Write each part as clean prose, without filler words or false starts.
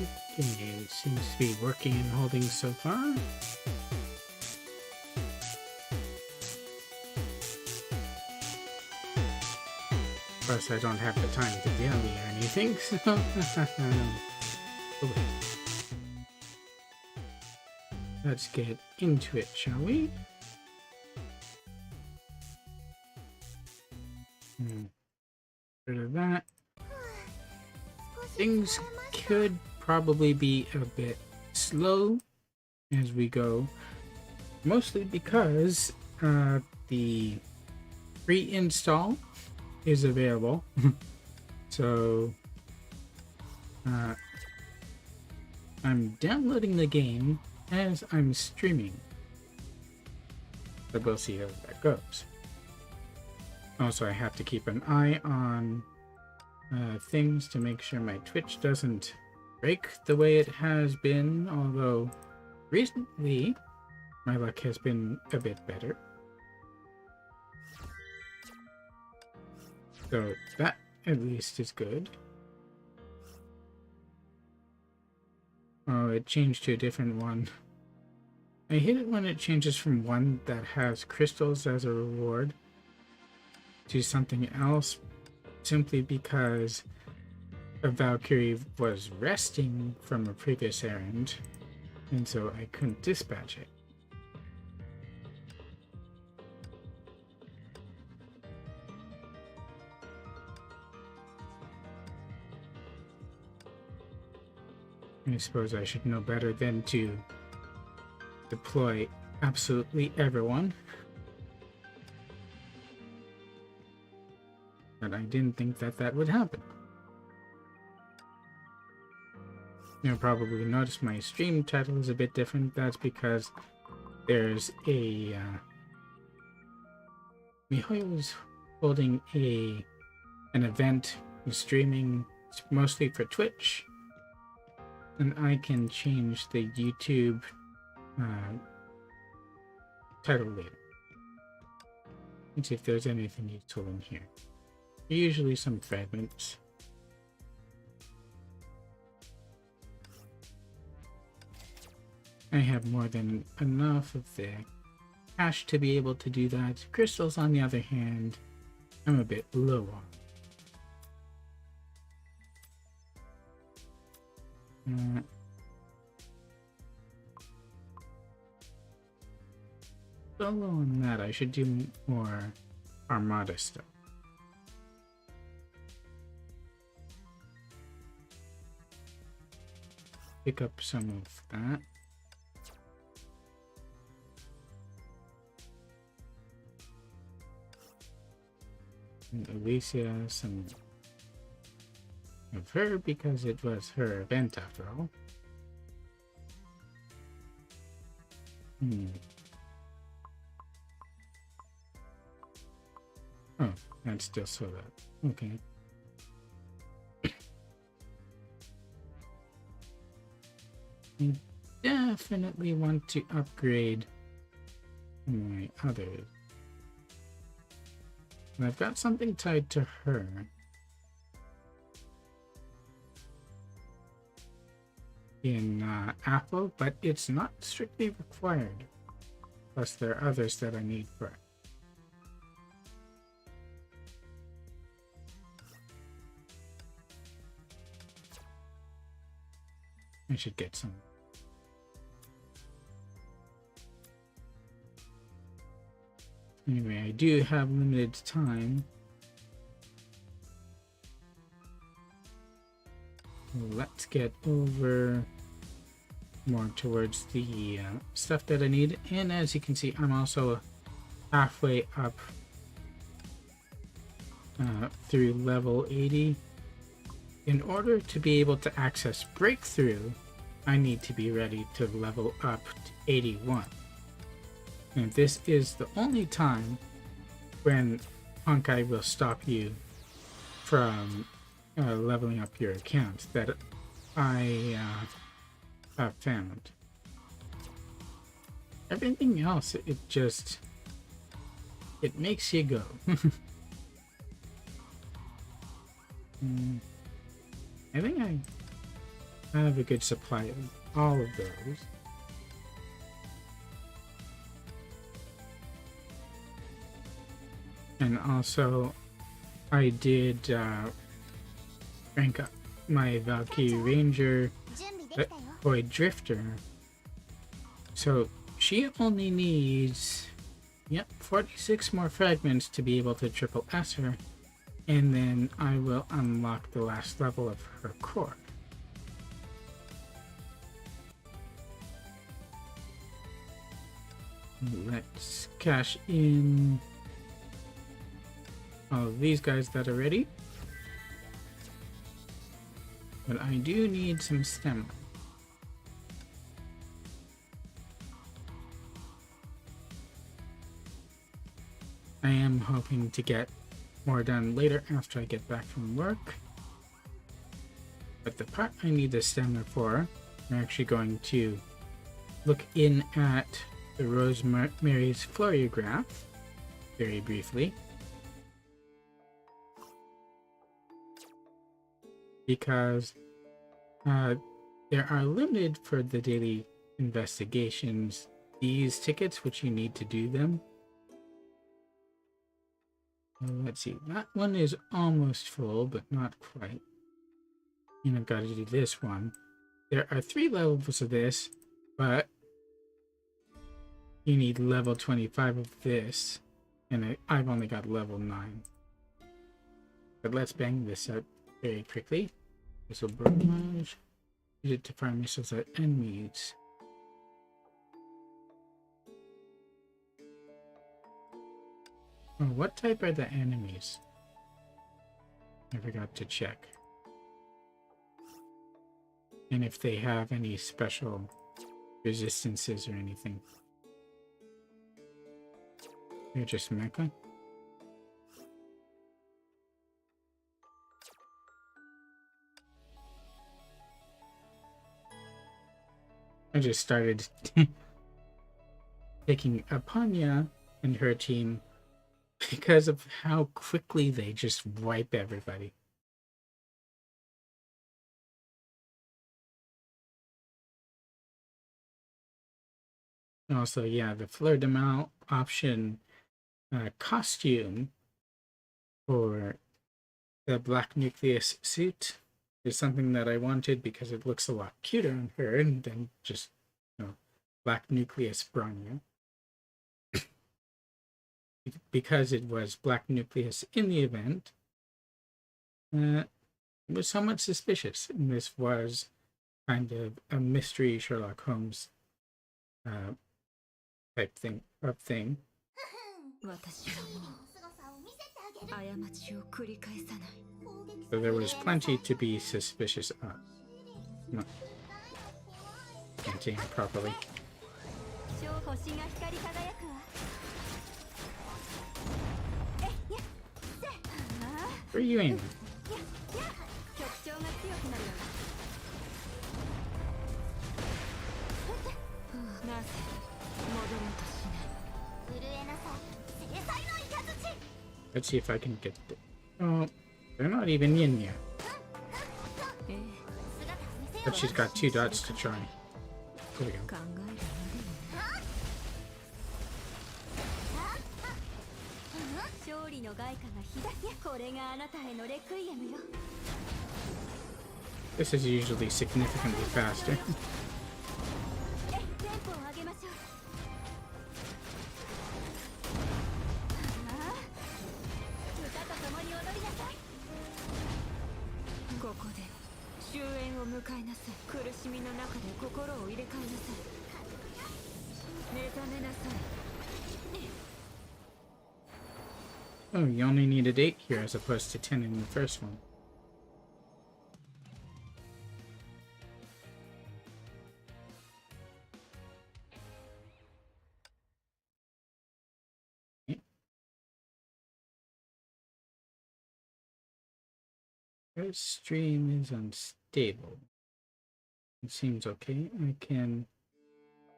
Okay, seems to be working and holding so far. Of course, I don't have the time to daily or anything, so... Oh, wait. Let's get into it, shall we? Rid of that. Things could probably be a bit slow as we go, mostly because the free install is available. So I'm downloading the game as I'm streaming, so we'll see how that goes. Also, I have to keep an eye on things to make sure my Twitch doesn't break the way it has been, although recently my luck has been a bit better. So that at least is good. Oh, it changed to a different one. I hate it when it changes from one that has crystals as a reward to something else, simply because a Valkyrie was resting from a previous errand, and so I couldn't dispatch it. I suppose I should know better than to deploy absolutely everyone. But I didn't think that that would happen. You'll probably notice my stream title is a bit different. That's because there's a... MiHoYo's holding an event, streaming mostly for Twitch, and I can change the YouTube title later. Let's see if there's anything useful in here. Usually some fragments. I have more than enough of the cash to be able to do that. Crystals, on the other hand, I'm a bit low on. So low on that, I should do more Armada stuff. Pick up some of that. And Alicia, some of her because it was her event after all. Oh, that's still so that. Okay. I definitely want to upgrade my others. And I've got something tied to her. In Apple, but it's not strictly required. Plus there are others that I need for it. I should get some. Anyway, I do have limited time. Let's get over more towards the stuff that I need. And as you can see, I'm also halfway up through level 80. In order to be able to access Breakthrough, I need to be ready to level up to 81. And this is the only time when Honkai will stop you from leveling up your account that I have found. Everything else, it makes you go. I think I have a good supply of all of those. And also, I did rank up my Valkyrie Ranger, Boy Drifter. So she only needs, yep, 46 more fragments to be able to triple S her, and then I will unlock the last level of her core. Let's cash in all of these guys that are ready. But I do need some stamina. I am hoping to get more done later after I get back from work. But the part I need the stamina for, I'm actually going to look in at the Rosemary's Floriograph very briefly. Because there are limited for the daily investigations, these tickets, which you need to do them. Let's see, that one is almost full, but not quite. And I've got to do this one. There are 3 levels of this, but you need level 25 of this, and I've only got level 9. But let's bang this out very quickly. Missile barrage. Use it to fire missiles at enemies. Oh, what type are the enemies? I forgot to check. And if they have any special resistances or anything. They're just mecha. I just started taking Apanya and her team because of how quickly they just wipe everybody. Also, yeah, the Fleur de Mal option costume for the Black Nucleus suit is something that I wanted because it looks a lot cuter on her than just, you know, Black Nucleus Bronya. Because it was Black Nucleus in the event, it was somewhat suspicious. And this was kind of a mystery Sherlock Holmes type thing. So there was plenty to be suspicious of. No. Can't aim properly. Where are you aiming? Let's see if I can get it. Oh, they're not even in yet. But she's got 2 dots to try. There we go. This is usually significantly faster. Oh, you only needed 8 here as opposed to 10 in the first one. Okay. This stream is unstable. It seems okay. I can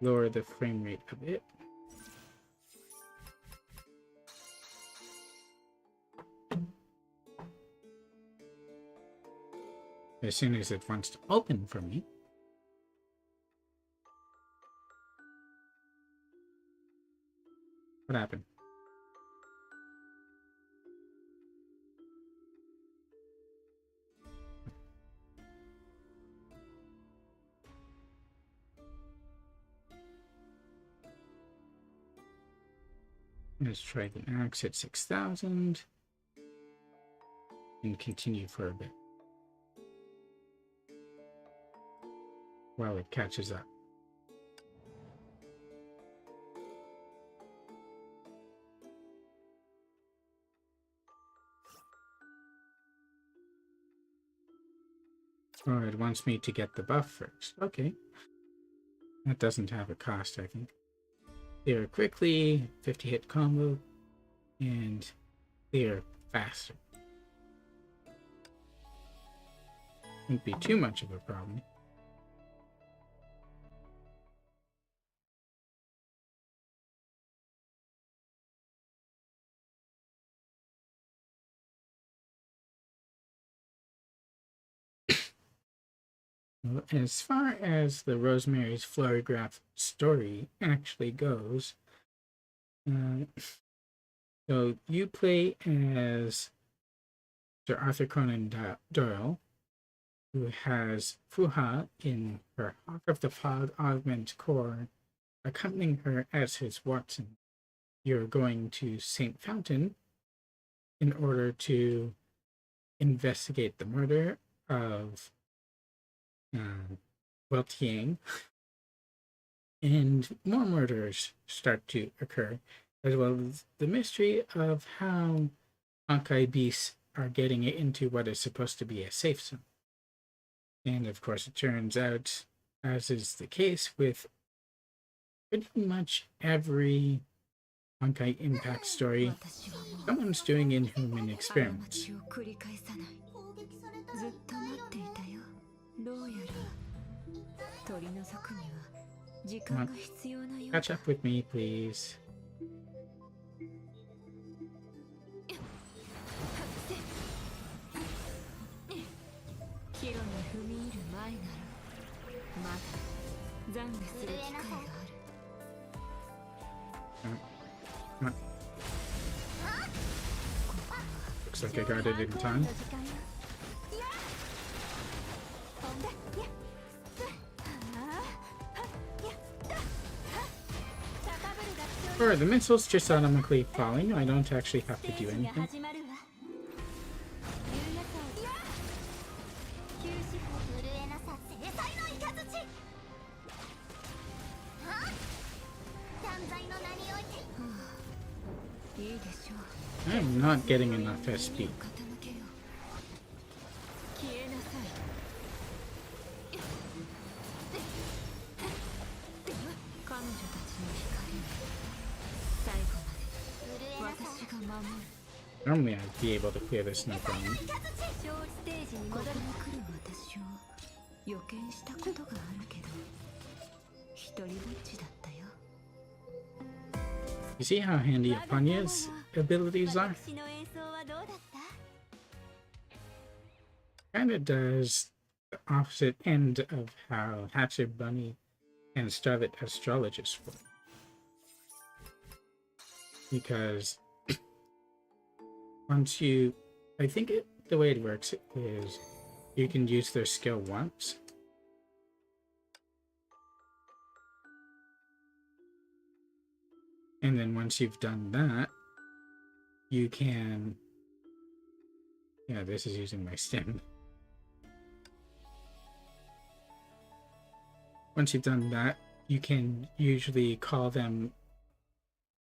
lower the frame rate a bit. As soon as it wants to open for me. What happened? Let's try the axe at 6,000 and continue for a bit while it catches up. Oh, it wants me to get the buff first. Okay. That doesn't have a cost, I think. Clear quickly, 50 hit combo, and clear faster. Won't be too much of a problem. Well, as far as the Rosemary's Flurrygraph story actually goes, so you play as Sir Arthur Conan Doyle, who has Fuha in her Hawk of the Fog Augment Core, accompanying her as his Watson. You're going to St. Fountain in order to investigate the murder of Weltiang, and more murders start to occur, as well as the mystery of how Honkai beasts are getting it into what is supposed to be a safe zone. And of course it turns out, as is the case with pretty much every Honkai Impact story, someone's doing inhuman experiments. Come on. Catch up with me, please. Come on. Looks like I got it in time. Alright, the missile's just automatically falling. I don't actually have to do anything. I'm not getting enough SP. Normally I'd be able to clear this no problem. You see how handy Apanya's abilities are? Kinda does the opposite end of how Hatcher Bunny and Starlit Astrologist work. Because once you, I think the way it works is you can use their skill once. And then once you've done that, you can, yeah, this is using my stem. Once you've done that, you can usually call them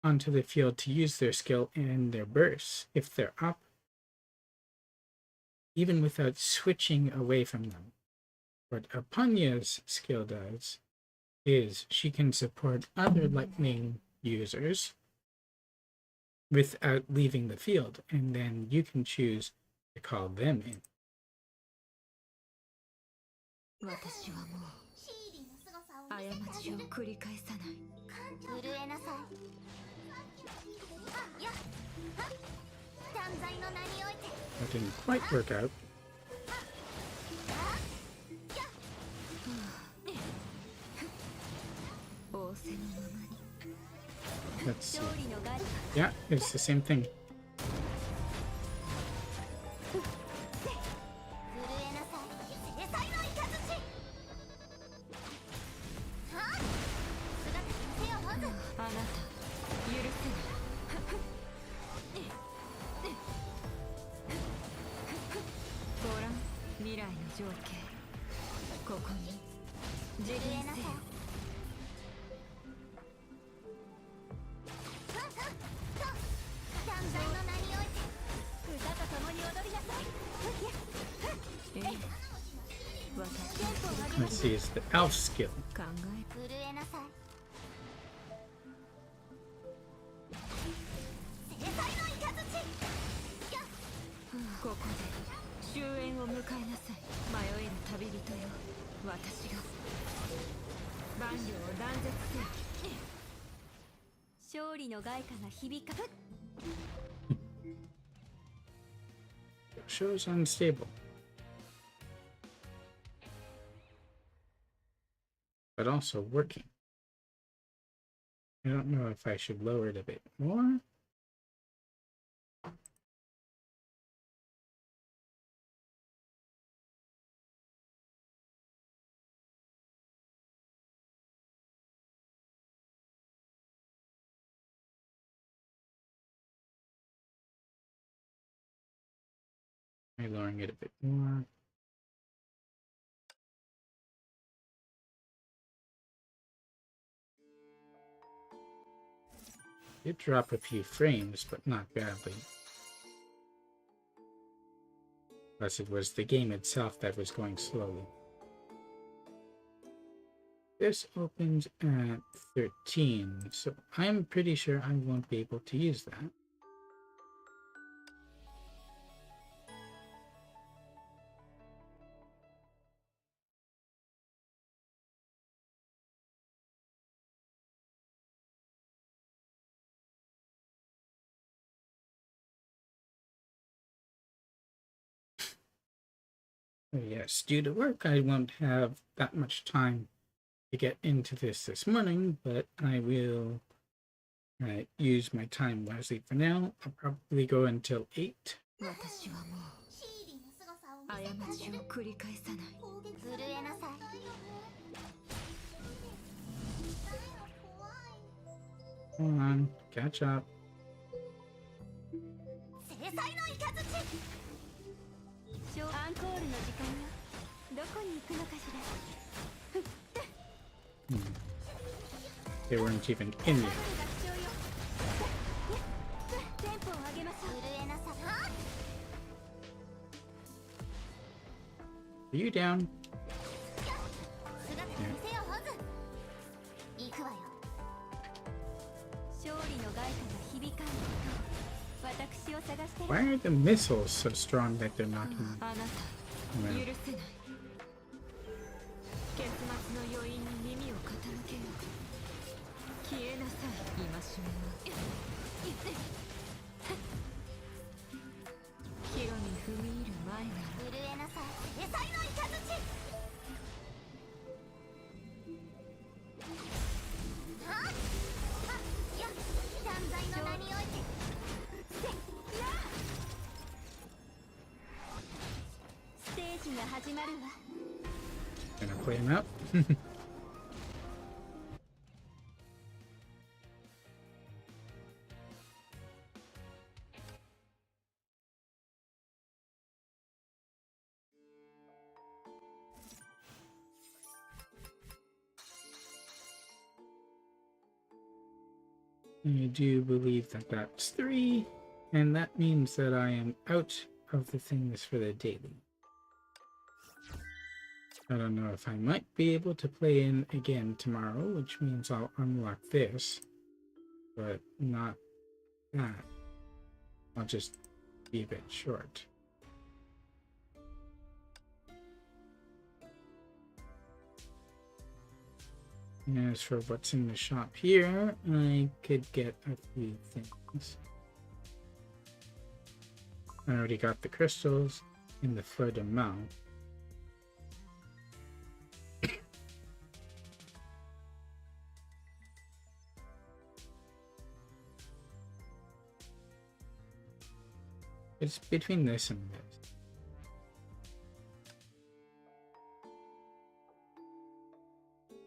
onto the field to use their skill and their bursts if they're up, even without switching away from them. What Apanya's skill does is she can support other lightning users without leaving the field, and then you can choose to call them in. That didn't quite work out. Let's see. Yeah, it's the same thing. Let's see, it's the elf skill. Shows unstable, but also working. I don't know if I should lower it a bit more. Maybe lowering it a bit more. It dropped a few frames, but not badly. Plus it was the game itself that was going slowly. This opens at 13, so I'm pretty sure I won't be able to use that. Yes, due to work, I won't have that much time to get into this morning, but I will use my time wisely for now. I'll probably go until 8. Come on, catch up. They weren't even in yet. Are you down? Yeah. Why are the missiles so strong that they're knocking me? Well. Gonna play him out. I do believe that that's 3, and that means that I am out of the things for the daily. I don't know if I might be able to play in again tomorrow, which means I'll unlock this, but not that. I'll just be a bit short. And as for what's in the shop here, I could get a few things. I already got the crystals in the Fleur de Mal. It's between this and this.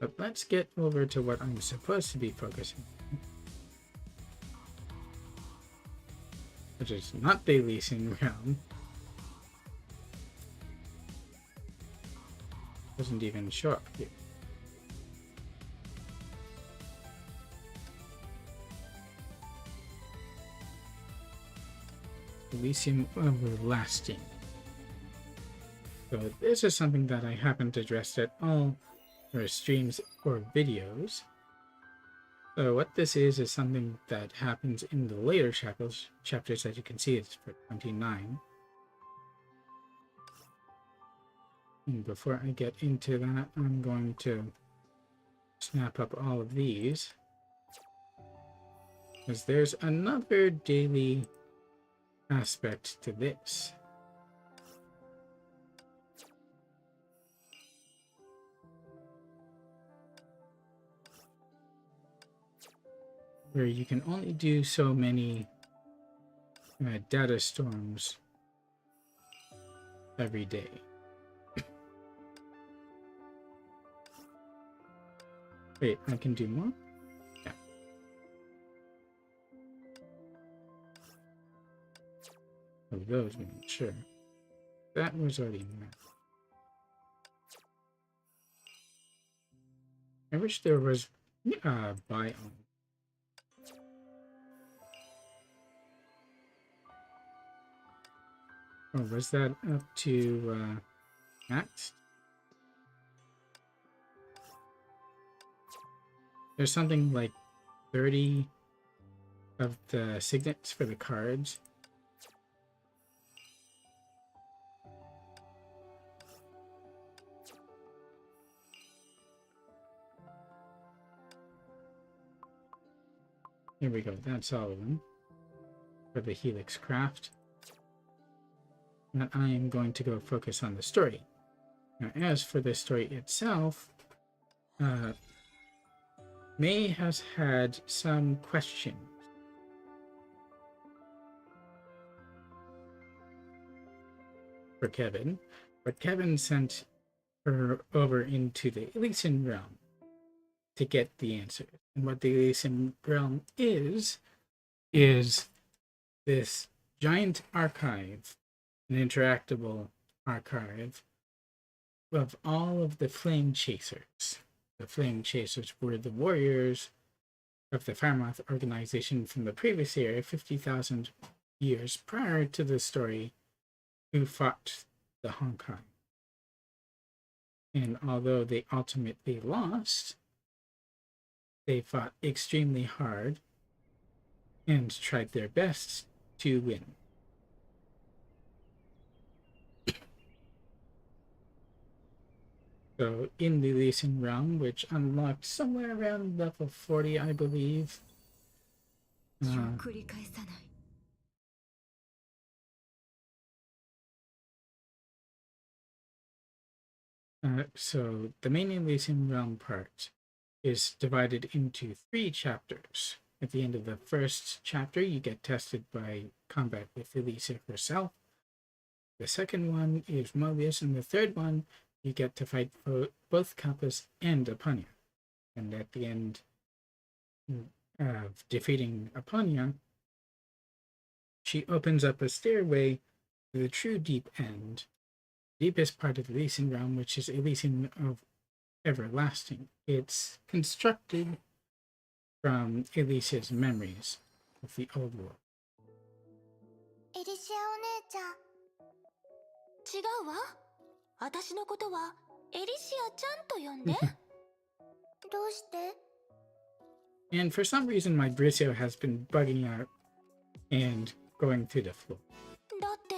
But let's get over to what I'm supposed to be focusing on, which is not the Elysian realm. Doesn't even show up here. Elysium Everlasting. So this is something that I haven't addressed at all for streams or videos. So what this is something that happens in the later chapters. As you can see, it's for 29. And before I get into that, I'm going to snap up all of these, because there's another daily aspect to this. Where you can only do so many data storms every day. Wait, I can do more? Yeah. Oh, those, sure. That was already met. I wish there was biome. Oh, was that up to max? There's something like 30 of the signets for the cards. Here we go, that's all of them for the Helix craft. Now I am going to go focus on the story. Now, as for the story itself, May has had some questions. For Kevin, but Kevin sent her over into the Elysian realm to get the answer. And what the Elysian realm is this giant archive, an interactable archive of all of the flame chasers. The flame chasers were the warriors of the Firemoth organization from the previous era, 50,000 years prior to the story, who fought the Honkai. And although they ultimately lost, they fought extremely hard and tried their best to win. So in the Elysian realm, which unlocked somewhere around level 40, I believe. So the main Elysian realm part is divided into 3 chapters. At the end of the first chapter, you get tested by combat with Elysia herself. The second one is Mobius, and the third one, you get to fight both Kappas and Apanya. And at the end of defeating Apanya, she opens up a stairway to the true deep end, deepest part of the Elysian realm, which is Elysian Everlasting. It's constructed from Elysia's memories of the old world. エリシアお姉ちゃん。違うわ。私のことはエリシアちゃんと呼んで。どうして？ And for some reason, my Brisio has been bugging out and going through the floor. だって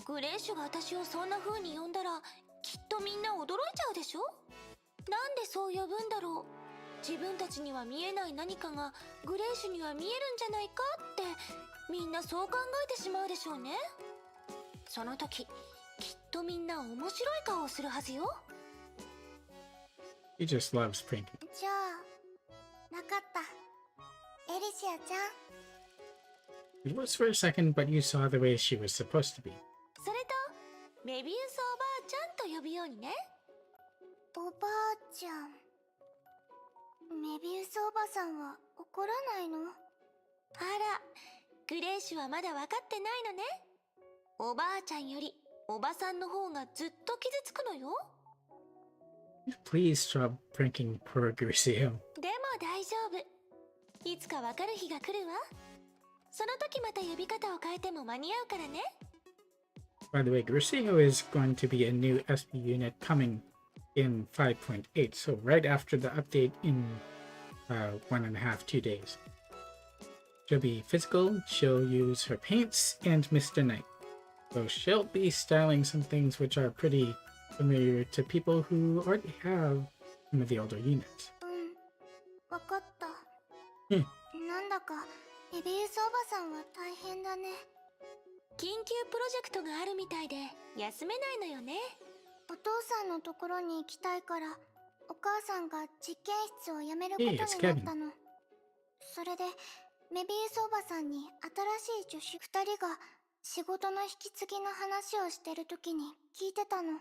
グレーシュが私をそんな風に呼んだらきっとみんな驚いちゃうでしょ？なんでそう呼ぶんだろう？自分たちには見えない何かがグレーシュには見えるんじゃないかってみんなそう考えてしまうでしょうね。その時きっとみんな面白い顔をするはずよ。He just loves pranking. じゃあ、わかった。エリシアちゃん。It was for a second, but you saw the way she was supposed to be. それとメビウスおばあちゃんと呼ぶようにね。おばあちゃん。メビウスおばさんは怒らないの？あら、グレイシュはまだ分かってないのね。おばあちゃんよりおばさんの方がずっと傷つくのよ。Please stop pranking poor Grisio. でも大丈夫。いつか分かる日が来るわ。その時また呼び方を変えても間に合うからね。By the way, Grisio is going to be a new SP unit coming in 5.8, so right after the update in 1.5, 2 days. She'll be physical, she'll use her paints, and Mr. Knight. So she'll be styling some things which are pretty familiar to people who already have some of the older units. わかった。なんだかメビウスおばさんは大変だね。緊急プロジェクトがあるみたいで休めないのよね。お父さんのところに行きたいからお母さんが実験室を辞めることになったの。それでメビウスおばさんに新しい助手2人が仕事の引き継ぎの話をしてる時に聞いてたの。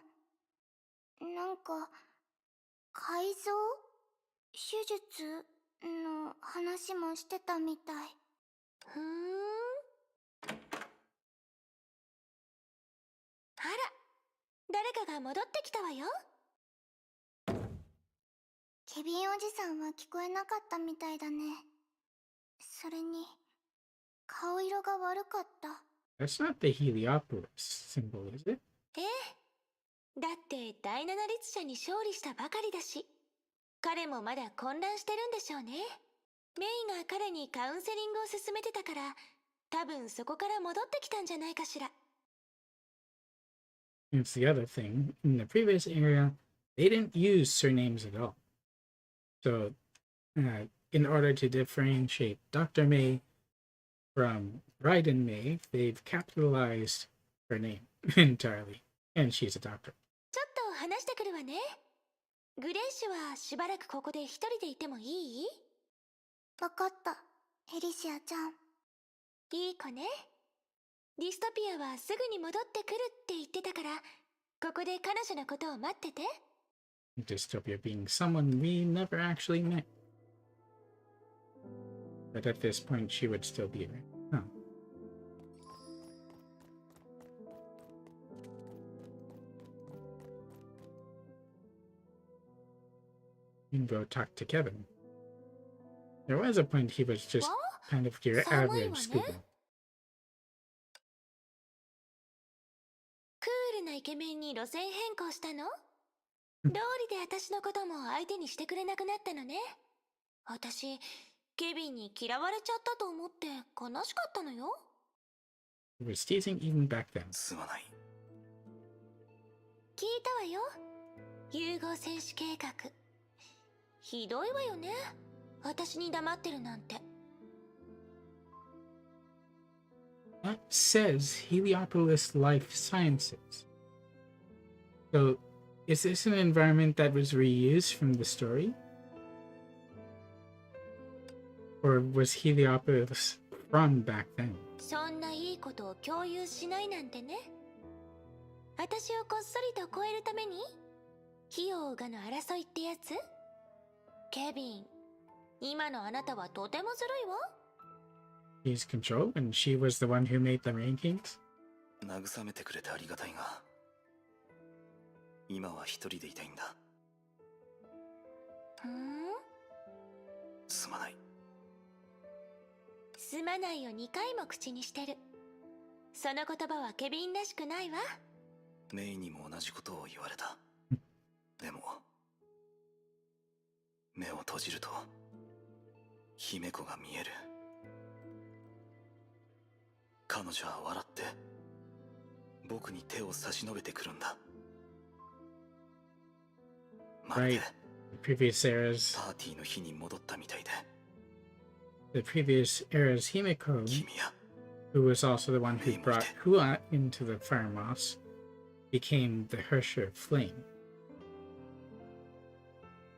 なんか改造手術の話もしてたみたい。あら、誰かが戻ってきたわよ。ケビンおじさんは聞こえなかったみたいだね。それに顔色が悪かった。That's not the Heliopolis symbol, is it? ええ。だって第七律者に勝利したばかりだし、彼もまだ混乱してるんでしょうね。メイが彼にカウンセリングを勧めてたから、多分そこから戻ってきたんじゃないかしら。It's the other thing. In the previous area, they didn't use surnames at all. So, in order to differentiate Dr. May from Raiden May, they've capitalized her name entirely. And she's a doctor. ちょっと話してくるわね。グレイシュはしばらくここで一人でいてもいい？わかった、エリシアちゃん。いい子ね。ディストピアはすぐに戻ってくるって言ってたから、ここで彼女のことを待ってて。Dystopia being someone we never actually met. But at this point, she would still be there. Huh. You can go talk to Kevin. There was a point he was just kind of your average schoolboy. クールなイケメンに路線変更したの？道理で私のことも相手にしてくれなくなったのね。私、ケビンに嫌われちゃったと思って悲しかったのよ。He was teasing even back then. すまない。聞いたわよ。融合戦士計画。ひどいわよね。私に黙ってるなんて。That says Heliopolis Life Sciences. So, is this an environment that was reused from the story? Or was Heliopolis from back then? そんないいことを共有しないなんてね。私をこっそりと超えるために費用がの争いってやつ？ケビン、今のあなたはとてもずるいわ。He's control, and she was the one who made the rankings? 慰めてくれてありがたいが、今は一人でいたいんだ。すまない。すまないを2回も口にしてる。その言葉はケビンらしくないわ。メイにも同じことを言われた。でも目を閉じると姫子が見える。彼女は笑って僕に手を差し伸べてくるんだ。まるで Previous eras, パーティーの日に戻ったみたいで。 the previous era's Himeko, 君や who was also the one who brought Hua into the Firemoss, became the Hersher Flame.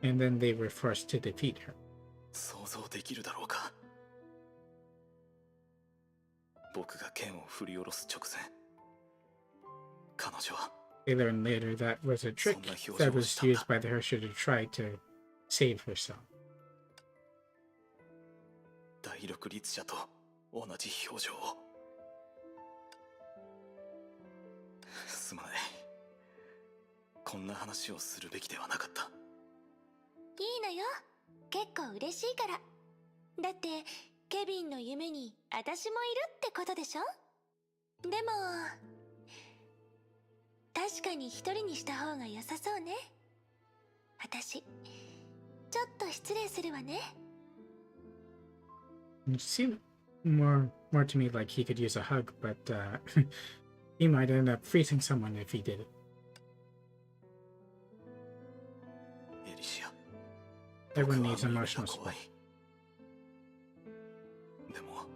And then they were forced to defeat her. 想像できるだろうか。僕が剣を振り下ろす直前、彼女は They learned later that was a trick that was used by the Herrscher to try to save herself. 第六律者と同じ表情を。すまない。こんな話をするべきではなかった。いいのよ。結構嬉しいから。だってケビンの夢に私もいるってことでしょ。でも確かに一人にした方が良さそうね。私ちょっと失礼するわね。It seemed more to me like he could use a hug, but he might end up freezing someone if he did it. エリシア、 Everyone needs emotional support. でも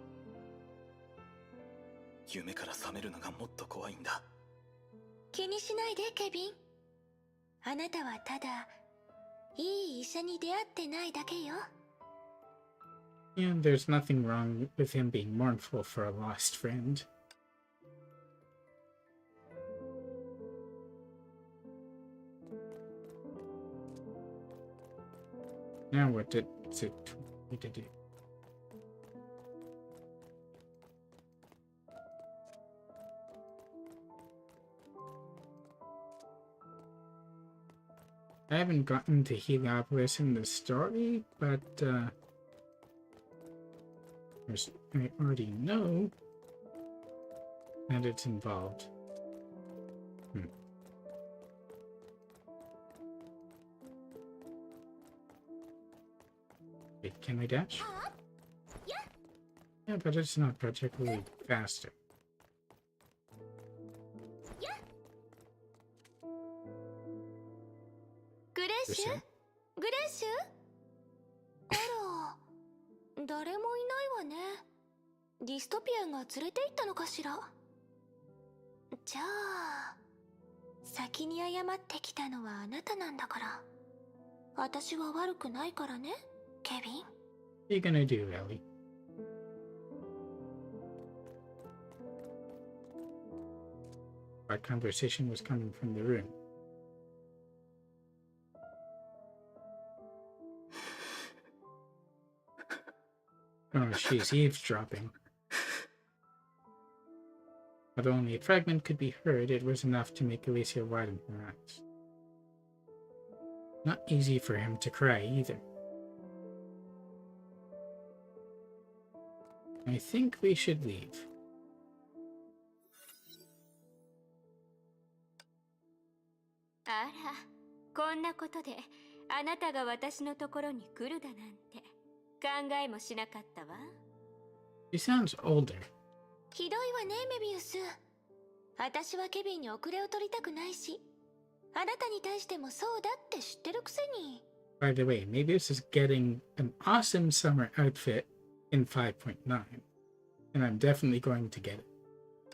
夢から覚めるのがもっと怖いんだ。気にしないでケビン。あなたはただいい医者に出会ってないだけよ。And there's nothing wrong with him being mournful for a lost friend. Now what did it need to do? I haven't gotten to Heliopolis in the story, but I already know that it's involved. Wait, can I dash? Yeah, but it's not particularly faster. グレッシュ？グレッシュ？あら、誰もいないわね。ディストピアンが連れて行ったのかしら。じゃあ先に謝ってきたのはあなたなんだから。私は悪くないからね、ケビン。What are you gonna do, Ellie? That conversation was coming from the room. Oh, she's eavesdropping. Although only a fragment could be heard, it was enough to make Alicia widen her eyes. Not easy for him to cry either. I think we should leave. あら、こんなことであなたが私のところに来るだなんて考えもしなかったわ。She sounds older. ひどいわね、メビウス。私はケビンに遅れを取りたくないし、あなたに対してもそうだって知ってるくせに。By the way, Mebius is getting an awesome summer outfit in 5.9, and I'm definitely going to get it.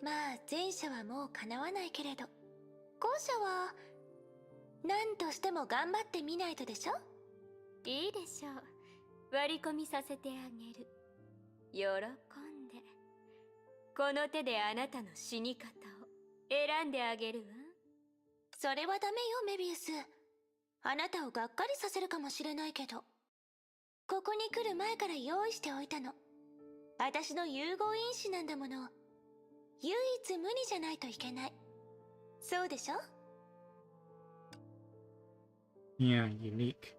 まあ前者はもう叶わないけれど、後者は何としても頑張ってみないとでしょ。いいでしょう。割り込みさせてあげる。喜んで。この手であなたの死に方を選んであげるわ。それはダメよ、メビウス。あなたをがっかりさせるかもしれないけど、ここに来る前から用意しておいたの。私の融合因子なんだもの。唯一無二じゃないといけない。そうでしょ？ Yeah, unique.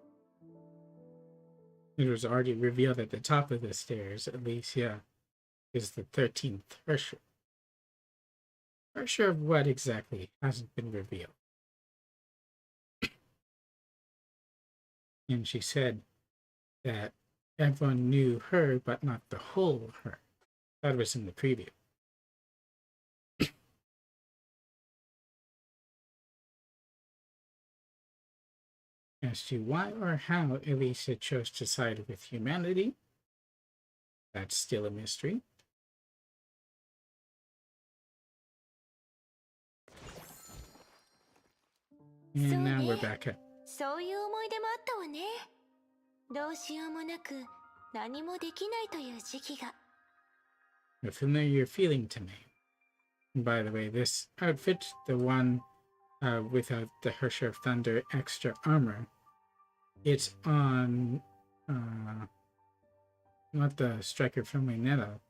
It was already revealed at the top of the stairs. Elysia is the 13th Herrscher. Herrscher of what exactly hasn't been revealed. And she said that everyone knew her, but not the whole her. That was in the preview. As to why or how Elisa chose to side with humanity, that's still a mystery. And now we're back at... そういう思い出もあったわね。どうしようもなく何もできないという時期が。A familiar feeling to me. And by the way, this outfit, the one without the Hersher of Thunder extra armor, it's on not the Striker from Magneta,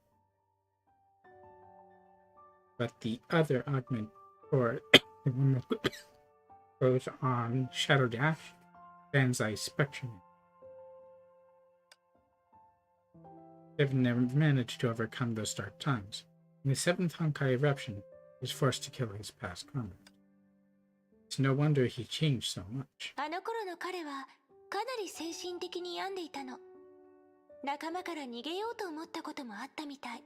but the other augment, or the one that goes on Shadow Dash, Banzai Spectrum. They've never managed to overcome those dark times. In the 7th Honkai eruption, he was forced to kill his past comrade. It's no wonder he changed so much. あの頃の彼はかなり精神的に病んでいたの。仲間から逃げようと思ったこともあったみたい。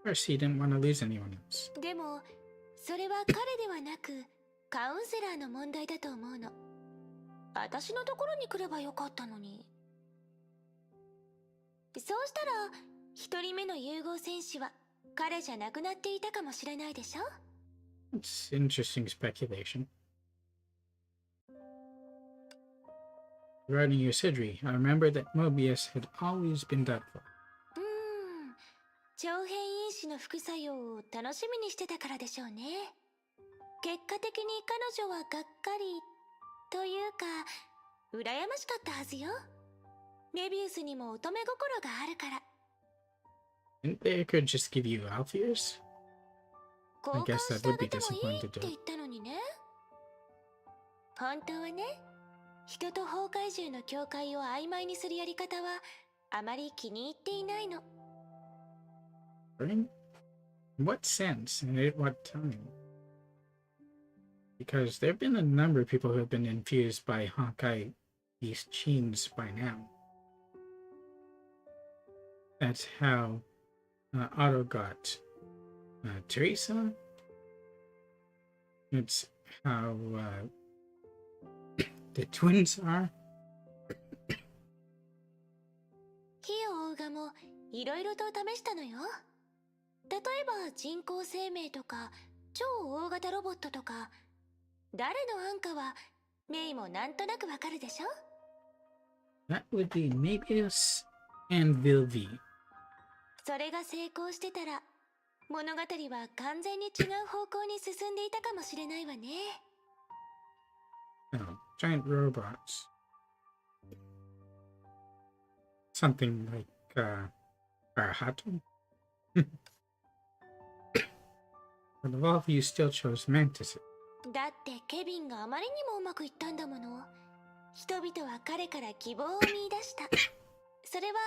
Of course, he didn't want to lose anyone else. でも、それは彼ではなく、カウンセラーの問題だと思うの。私のところに来ればよかったのに。そうしたら、一人目の融合戦士は彼じゃなくなっていたかもしれないでしょ? It's interesting speculation. Regarding Yosidri, I remember that Mobius had always been doubtful. 長編因子の副作用を楽しみにしてたからでしょうね。結果的に彼女はがっかりというか羨ましかったはずよ。メビウスにも乙女心があるから。Didn't they could just give you Alpheus? I 交換 guess し that てあ would げ be てもいい disappointing って to 言ったのにね。本当はね、人と崩壊獣の境界を曖昧にするやり方はあまり気に入っていないの。In what sense and at what time? Because there have been a number of people who have been infused by Honkai Beast Genes by now. That's how Otto got Teresa. It's how the twins are. 火を追うがもいろいろと試したのよ。例えば人工生命とか超大型ロボットとか、誰の案かはメイもなんとなくわかるでしょ? That would be Mebius and Vilvi. それが成功してたら物語は完全に違う方向に進んでいたかもしれないわね。Oh, giant robots. Something like Arahato. But of all of you still chose Mantis. だってケビンがあまりにもうまくいったんだもの。人々は彼から希望を見出した。それは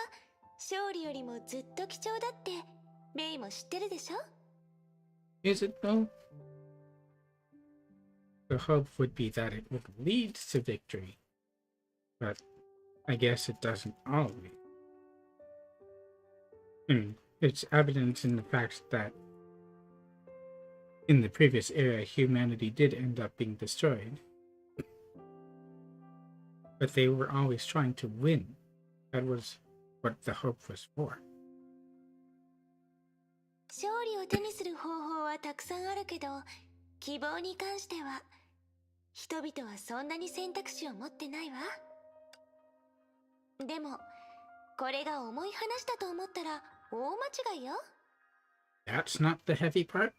勝利よりもずっと貴重だってメイも知ってるでしょ? Is it though? The hope would be that it would lead to victory. But I guess it doesn't always. It's evident in the fact that in the previous era, humanity did end up being destroyed. But they were always trying to win. That was what the hope was for. 勝利を手にする方法はたくさんあるけど、希望に関しては人々はそんなに選択肢を持ってないわ。でも、これが重い話だと思ったら大間違いよ。That's not the heavy part.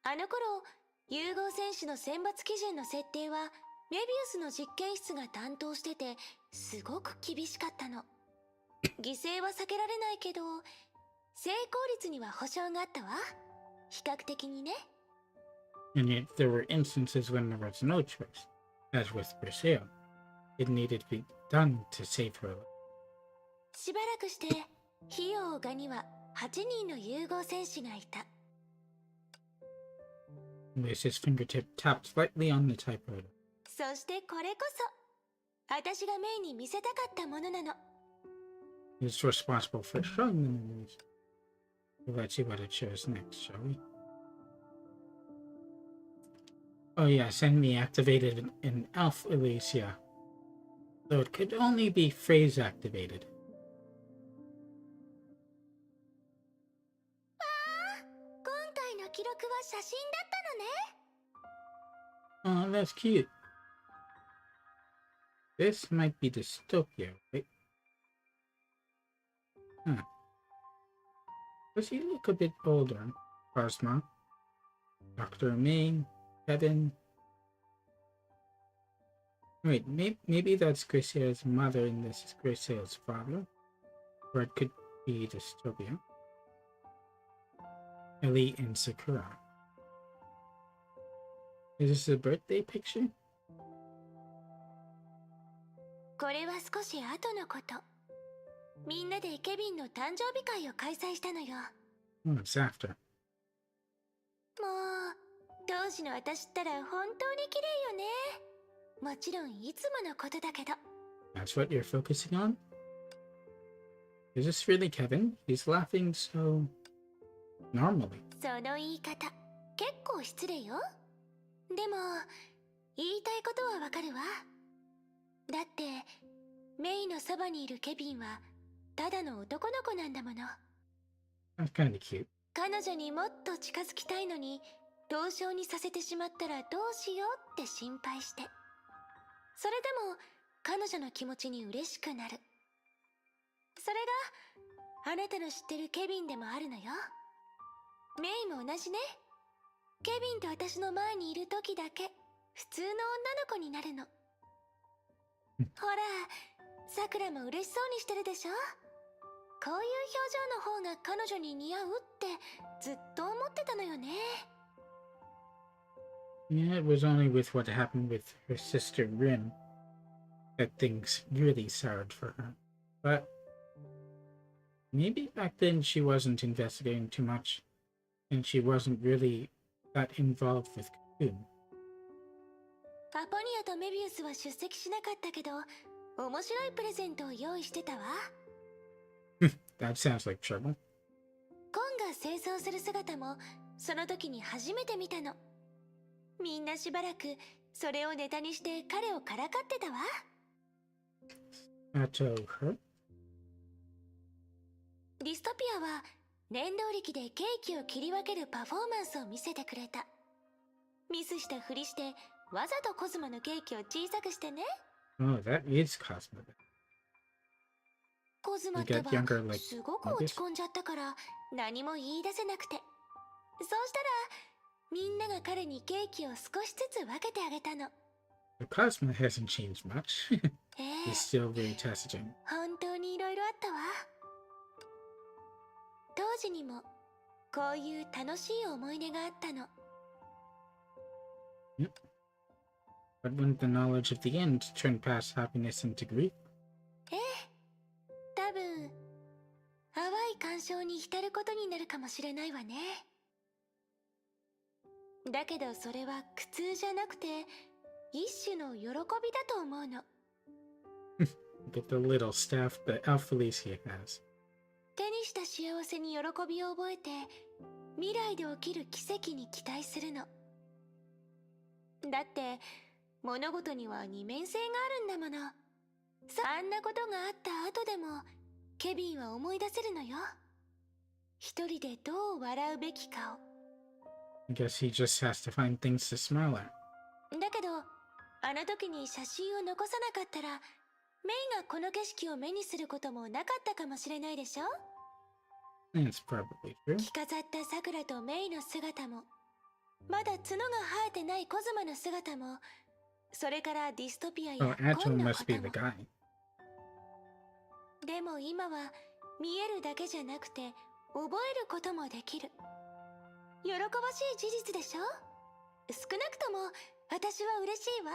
あの頃、融合戦士の選抜基準の設定はメビウスの実験室が担当しててすごく厳しかったの。犠牲は避けられないけど、成功率には保証があったわ。比較的にね。And yet there were instances when there was no choice, as with Brazil. It needed to be done to save her life. しばらくして、費用がには8人の融合戦士がいた。Lucy's fingertip tapped lightly on the typewriter. そしてこれこそ、私がメイに見せたかったものなの。It's responsible for showing them the news. Let's see what it shows next, shall we? Oh yes, enemy activated in Elf Elysia. Though it could only be phrase activated. 今回の記録は写真だったのね。Oh, that's cute. This might be dystopia, right? Huh. Does he look a bit older? Cosma, Dr. May, Kevin. Wait, maybe that's Grisea's mother and this is Grisea's father. Or it could be Dystopia. Ellie and Sakura. Is this a birthday picture? これは少し後のこと。みんなでケビンの誕生日会を開催したのよ。Oh, it's after. もう、当時の私ったら本当に綺麗よね。もちろんいつものことだけど。That's what you're focusing on? Is this really Kevin? He's laughing so normally. その言い方、結構失礼よ。でも、言いたいことはわかるわ。だって、メイのそばにいるケビンは、ただの男の子なんだもの。That's kind of cute. 彼女にもっと近づきたいのに、同床にさせてしまったらどうしようって心配して。それでも、彼女の気持ちに嬉しくなる。それが、あなたの知ってるケビンでもあるのよ。メイも同じね。ケビンと私の前にいる時だけ、普通の女の子になるの。ほら、さくらも嬉しそうにしてるでしょ。こういう表情の方が彼女に似合うってずっと思ってたのよね。Yeah, it was only with what happened with her sister Rin that things really soured for her. But maybe back then she wasn't investigating too much, and she wasn't really that involved with GOOO. アポニアとメビウスは出席しなかったけど、面白いプレゼントを用意してたわ。That sounds like trouble. コンが清掃する姿もその時に初めて見たの。みんなしばらくそれをネタにして彼をからかってたわ。Her? ディストピアは念動力でケーキを切り分けるパフォーマンスを見せてくれた。ミスしたふりしてわざとコズマのケーキを小さくしてね。Oh, that is Cosmo. コズマってばすごく落ち込んじゃったから何も言い出せなくて。そうしたらみんなが彼にケーキを少しずつ分けてあげたの。Cosmo hasn't changed much. He's still very taciturn. 本当にいろいろあったわ。当時にもこういう楽しい思い出があったの。Yep. But wouldn't the knowledge of the end turn past happiness into grief? 多分淡い感傷に浸ることになるかもしれないわね。だけどそれは苦痛じゃなくて一種の喜びだと思うの。Look at the little staff that Elysium has. 手にした幸せに喜びを覚えて未来で起きる奇跡に期待するの。だって物事には二面性があるんだもの。あんなことがあった後でもケビンは思い出せるのよ。一人でどう笑うべきかを。I guess he just has to find things to smile at. だけどあの時に写真を残さなかったらメイがこの景色を目にすることもなかったかもしれないでしょ。 That's probably true. 着飾ったさくらとメイの姿もまだ角が生えてないコズマの姿もそれからディストピアや Oh, コン Atom の must こ be と the も。 guy. でも今は見えるだけじゃなくて覚えることもできる。喜ばしい事実でしょ。少なくとも私は嬉しいわ。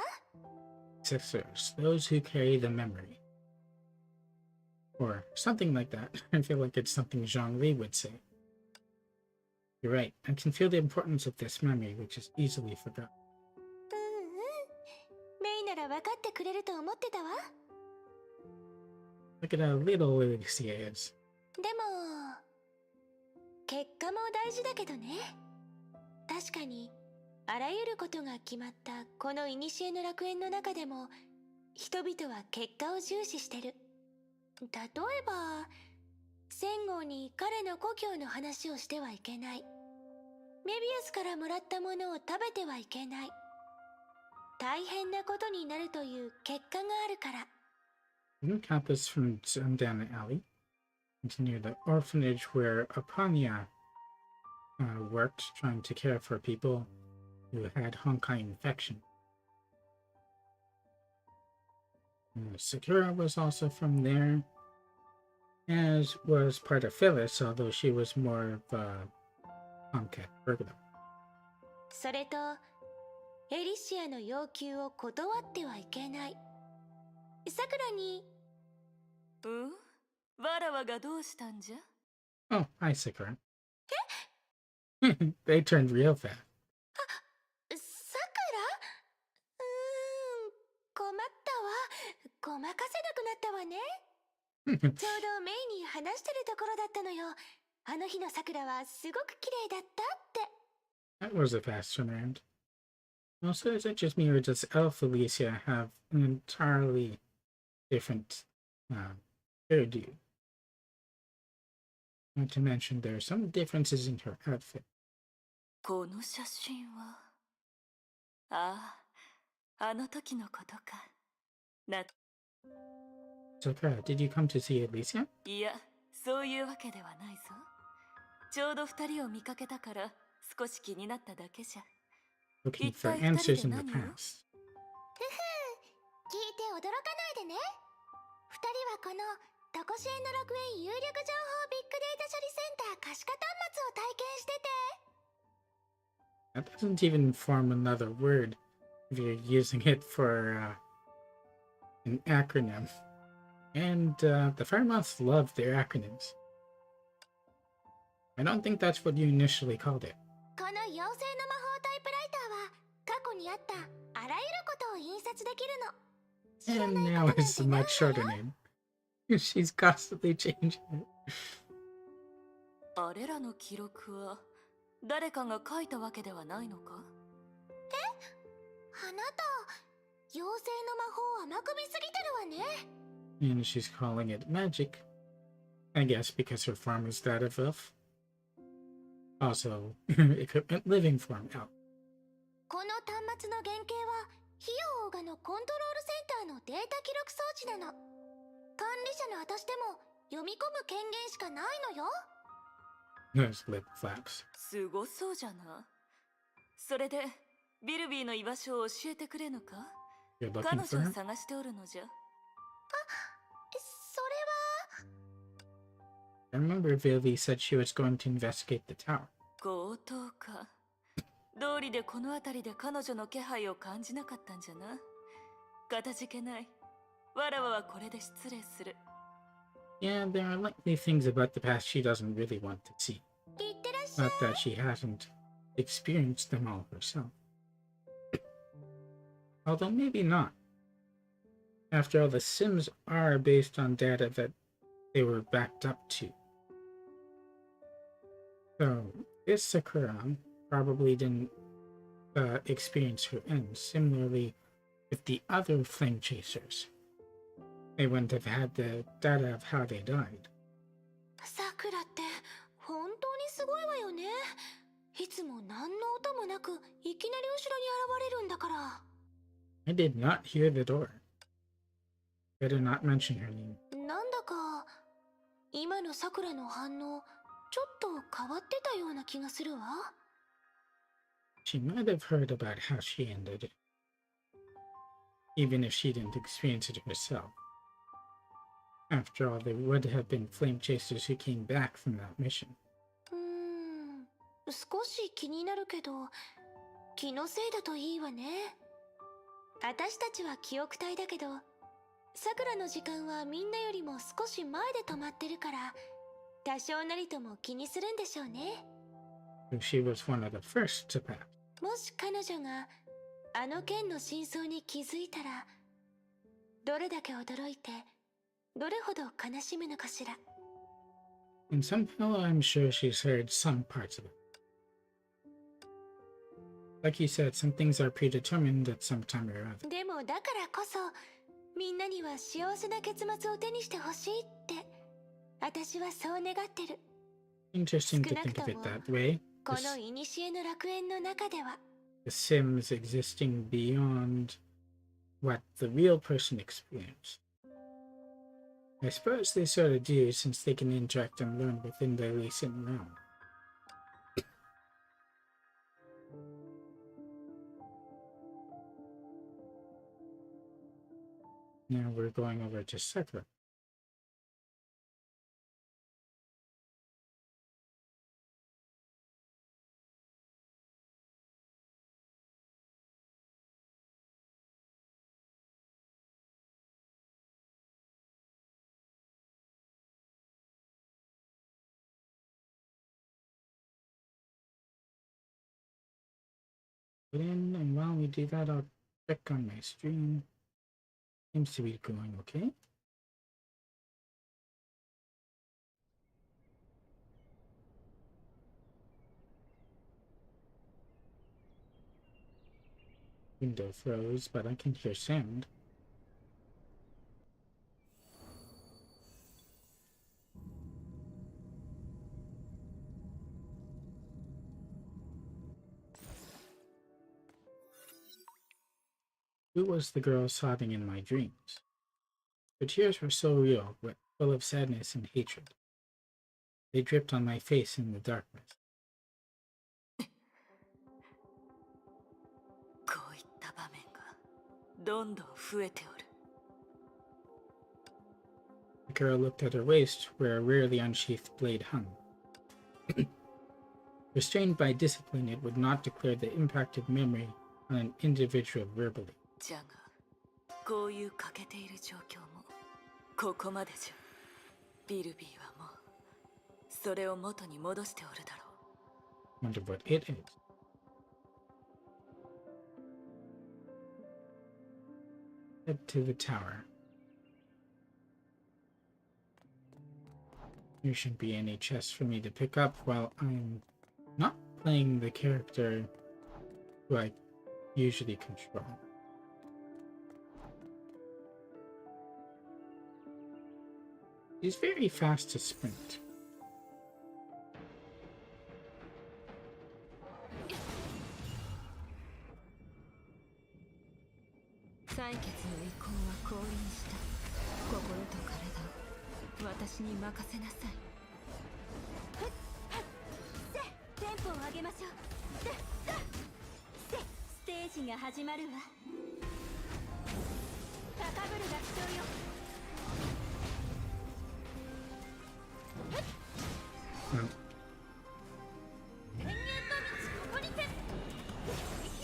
Successors, those who carry the memory. Or something like that. I feel like it's something Zhongli would say. You're right, I can feel the importance of this memory, which is easily forgotten. メイなら分かってくれると思ってたわ。 Look at how little Elysia is. でも結果も大事だけどね。確かにあらゆることが決まったこの古の楽園の中でも人々は結果を重視してる。例えば戦後に彼の故郷の話をしてはいけない。メビウスからもらったものを食べてはいけない。大変なことになるという結果があるから。 Didn't count this from Sundown Alley. It's near the orphanage where Apanya worked, trying to care for people who had Honkai infection. Sakura was also from there, as was part of Phyllis, although she was more of a Honkai burglar. それとエリシアの要求を断ってはいけない。さくらにわらわがどうしたんじゃ Oh, hi, Sakura. They turned real fast. さくら困ったわ。ごまかせなくなったわね。ちょうどメイに話してるところだったのよ。あの日のさくらはすごく綺麗だったって。That was a fast turnaround. Also, is it just me or does Elf Elysia have an entirely different hairdo? Not to mention there are some differences in her outfit. この写真はあの時のことか。Sakura, did you come to see Elysium? いや、そういうわけではないぞ。ちょうど二人を見かけたから少し気になっただけじゃ。Looking for answers in the past. 聞いて驚かないでね。二人はこのとこしえの楽園有力情報ビッグデータ処理センター可視化端末を体験してて。That doesn't even form another word if you're using it for an acronym. And the Firemoths love their acronyms. I don't think that's what you initially called it. この妖精の魔法タイプライターは過去にあったあらゆることを印刷できるの。 And now it's a much shorter name. She's constantly changing it. あれらの記録は誰かが書いたわけではないのか？あなた、妖精の魔法甘く見すぎてるわね。 And she's calling it magic. I guess because her form is that of elf. Also, equipment living form elf. この端末の原型は費用オーガのコントロールセンターのデータ記録装置なの。管理者の私でも読み込む権限しかないのよ。Those lip flaps. すごそうじゃな。それでビルビーの居場所を教えてくれぬか？ You're 彼 looking 女 for を her? 探しておるのじゃ。それは I remember Vivi said she was going to investigate the tower. 強盗か。道理でこの辺りで彼女の気配を感じなかったんじゃな。かたじけない。わらわはこれで失礼する。Yeah, there are likely things about the past she doesn't really want to see. いってらっしゃい。 Not that she hasn't experienced them all herself. Although maybe not. After all, the Sims are based on data that they were backed up to. So, this Sakura probably didn't experience her end. Similarly, with the other flame chasers, they wouldn't have had the data of how they died. さくらって本当にすごいわよね。いつも何の音もなくいきなり後ろに現れるんだから。 I did not hear the door. Better not mention her name. なんだか今のさくらの反応ちょっと変わってたような気がするわ。 She might have heard about how she ended, even if she didn't experience it herself. After all, there would have been flame chasers who came back from that mission. 少し気になるけど気のせいだといいわね。私たちは記憶体だけどさくらの時間はみんなよりも少し前で止まってるから多少なりとも気にするんでしょうね。 She was one of the first to pass. もし彼女があの件の真相に気づいたらどれだけ驚いてどれほど悲しむのかしら。 And somehow I'm sure she's heard some parts of it. Like you said, some things are predetermined at some time or other. でもだからこそみんなには幸せな結末を手にしてほしいって私はそう願ってる。 Interesting to think of it that way. この古の楽園の中では The Sims existing beyond what the real person experienced. I suppose they sort of do, since they can interact and learn within the Elysian realm. Now we're going over to Sakura. Get in, and while we do that, I'll check on my stream. Seems to be going okay. Window froze, but I can hear sound. Who was the girl sobbing in my dreams? Her tears were so real, but full of sadness and hatred. They dripped on my face in the darkness. こういった場面がどんどん増えておる。 The girl looked at her waist, where a rarely unsheathed blade hung. Restrained by discipline, it would not declare the impact of memory on an individual verbally. じゃが、こういう欠けている状況もここまでじゃ。ビルビーはもうそれを元に戻しておるだろう。 Wonder what it is. Head to the tower. There shouldn't be any chests for me to pick up while I'm not playing the character who I usually control. He's very fast to sprint.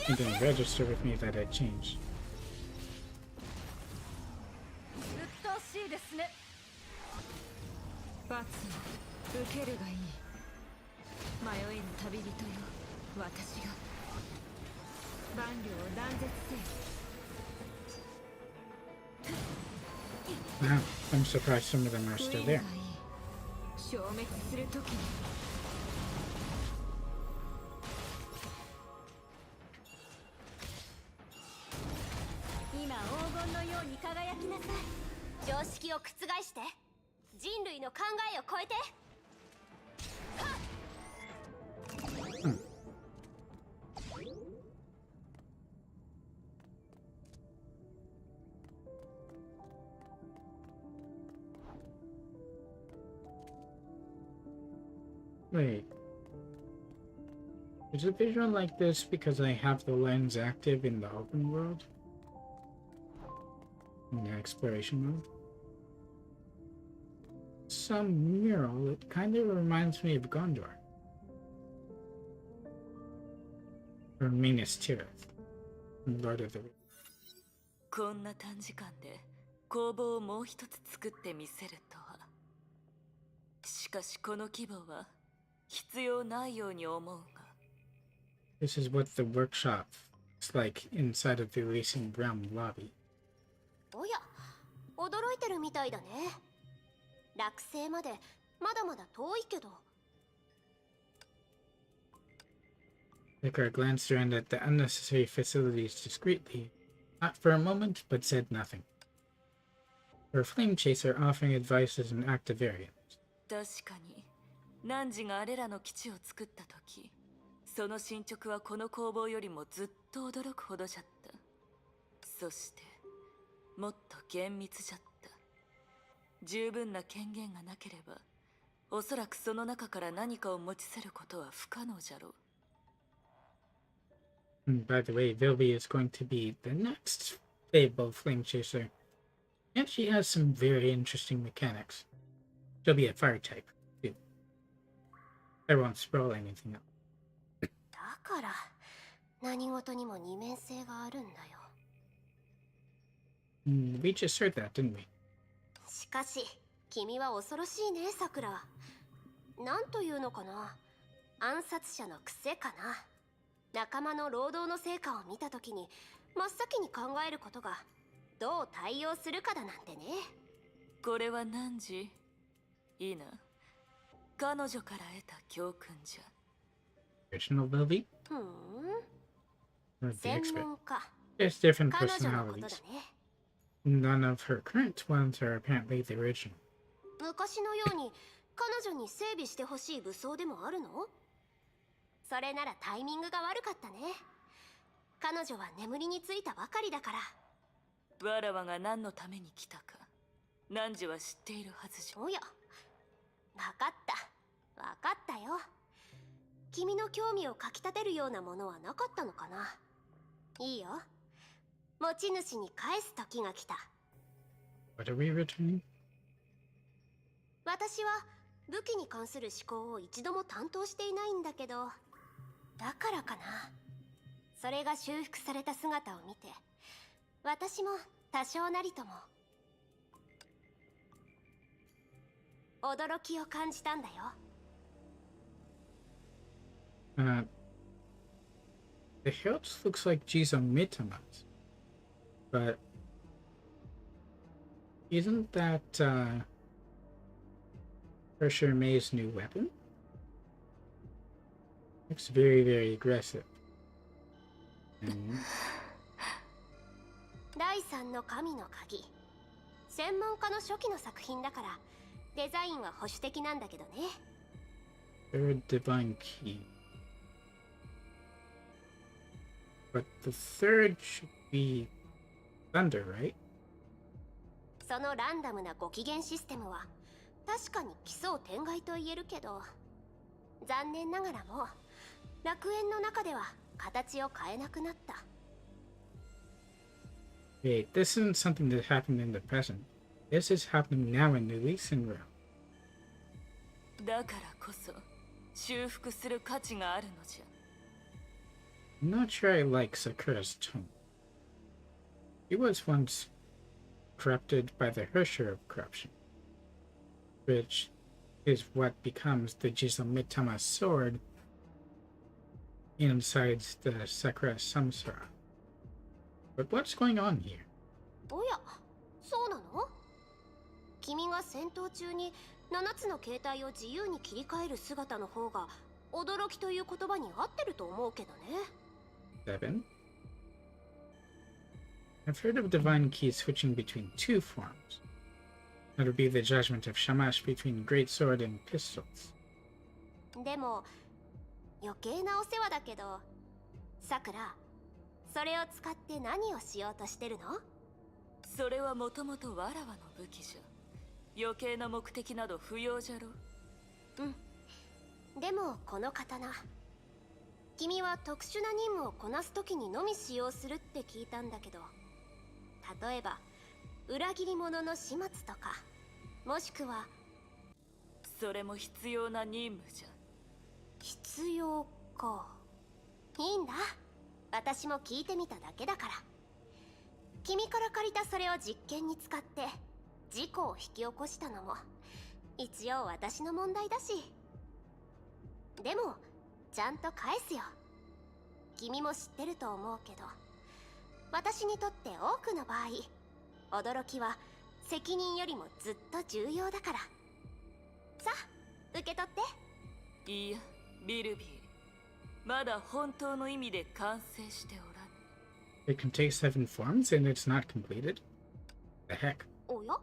It didn't register with me that it changed. 罰を受けるがいい。迷えぬ旅人よ、私が万両を断絶せよ。 Wow, I'm surprised some of them are still there. 消滅するときに。 今黄金のように輝きなさい。常識を覆して、人類の考えを超えて。 Wait. Is a visual like this because I have the lens active in the open world? In the exploration mode? Some mural, it kind of reminds me of Gondor. Or Minas Tirith, from Lord of the Rings. こんな短時間で工房をもう一つ作ってみせるとは。しかしこの規模は必要ないように思うが。 This is what the workshop is like inside of the Elysian Realm lobby. おや、驚いてるみたいだね。落成までまだまだ遠いけど。 Sakura glanced around at the unnecessary facilities discreetly, not for a moment, but said nothing. Her flame chaser offering advice is an active area. 確かに、汝があれらの基地を作った時、その進捗はこの工房よりもずっと驚くほどじゃった。そして、もっと厳密じゃった。十分な権限がなければ、おそらくその中から何かを持ち去ることは不可能じゃろう。And by the way, Vilby is going to be the next Fable Flame Chaser. And she has some very interesting mechanics. She'll be a fire type, too. I won't spoil anything else. だから何事にも二面性があるんだよ。We just heard that, didn't we? しかし君は恐ろしいね、さくら。なんというのかな、暗殺者の癖かな。仲間の労働の成果を見たときに真っ先に考えることがどう対応するかだなんてね。これは何時？いいな。彼女から得た教訓じゃ。Original Vilby? ふん、 Or the 専 expert? 門家。 There's different 彼女のことだ personalities. ね。 None of her current ones are apparently the original. 昔のように彼女に整備してほしい武装でもあるの？それならタイミングが悪かったね。彼女は眠りについたばかりだから。わらわが何のために来たか、汝は知っているはずじゃ。おや、わかったよ。君の興味をかきたてるようなものはなかったのかな。いいよ、持ち主に返す時が来た。 What are we returning? 私は武器に関する思考を一度も担当していないんだけど、だからかな。それが修復された姿を見て、私も多少なりとも驚きを感じたんだよ。The hilt looks like Jizo Mitama's. But isn't that Pressure May's new weapon? Looks very, very aggressive. And 第三の神の鍵、専門家の初期の作品だからデザインは保守的なんだけどね。 third divine key. But the third should be thunder, right? そのランダムなご機嫌システムは確かに奇想天外と言えるけど、残念ながらもう楽園の中では形を変えなくなった。 Wait, this isn't something that happened in the present. This is happening now in the Elysian realm. だからこそ修復する価値があるのじゃ。I'm not sure I like Sakura's tone. She was once corrupted by the Hersher of corruption, which is what becomes the Jizomitama sword inside the Sakura Samsara. But what's going on here? おや、そうなの？君が戦闘中に7つの形態を自由に切り替える姿の方が驚きという言葉に合ってると思うけどね。 7. I've heard of Divine Key switching between two forms. That would be the judgment of Shamash between Greatsword and Pistols. でも余計なお世話だけど、さくら、それを使って何をしようとしてるの？それはもともとわらわの武器じゃ。余計な目的など不要じゃろ。うん。でもこの刀、君は特殊な任務をこなす時にのみ使用するって聞いたんだけど、例えば裏切り者の始末とか、もしくはそれも必要な任務じゃ。必要か。いいんだ、私も聞いてみただけだから。君から借りたそれを実験に使って事故を引き起こしたのも一応私の問題だし。でもちゃんと返すよ。君も知ってると思うけど、私にとって多くの場合、驚きは責任よりもずっと重要だから。さあ、受け取って。いいや、ビルビー。まだ本当の意味で完成しておらん。It can take 7 forms and it's not completed? The heck? おや？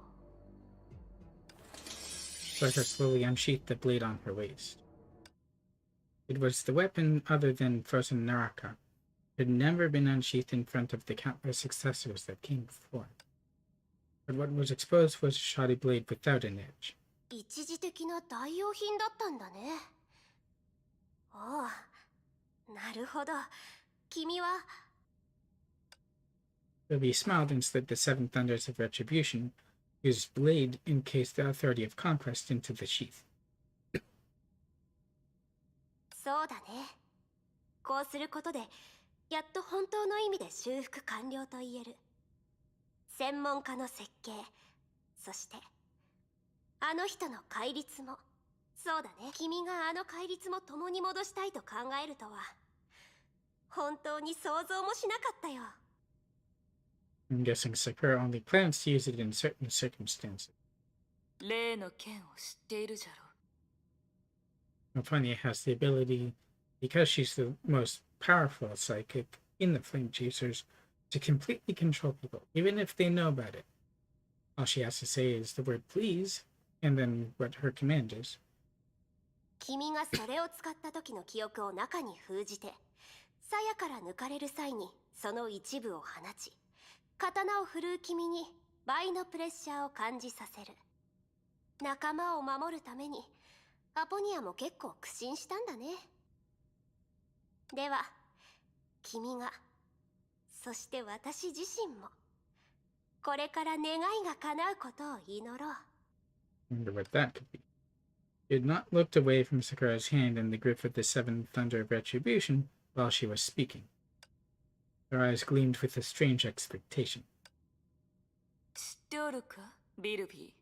Sarka slowly unsheathed the blade on her waist. It was the weapon other than Frozen Naraka. It had never been unsheathed in front of the countless successors that came before. But what was exposed was a shoddy blade without an edge. 一時的な代用品だったんだね。おう、なるほど。君は Ruby smiled and slid the seven thunders of retribution, whose blade encased the authority of conquest, into the sheath. そうだね。こうすることでやっと本当の意味で修復完了と言える。専門家の設計、そしてあの人の戒律も。そうだね。君があの戒律も共に戻したいと考えるとは本当に想像もしなかったよ。I'm guessing Sakura only plans to use it in certain circumstances. 例の件を知っているじゃろ。Mafania has the ability, because she's the most powerful psychic in the Flame Chasers, to completely control people, even if they know about it. All she has to say is the word please, and then what her command is. 君がそれを使った時の記憶を中に封じて、鞘から抜かれる際にその一部を放ち、刀を振るう君に倍のプレッシャーを感じさせる。仲間を守るためにアポニアも結構苦心したんだね。では君が、そして私自身もこれから願いが叶うことを祈ろう。 I wonder what that could be. She had not looked away from Sakura's hand in the grip of the seven thunder of retribution while she was speaking. Her eyes gleamed with a strange expectation. 知っておるか、ビルビ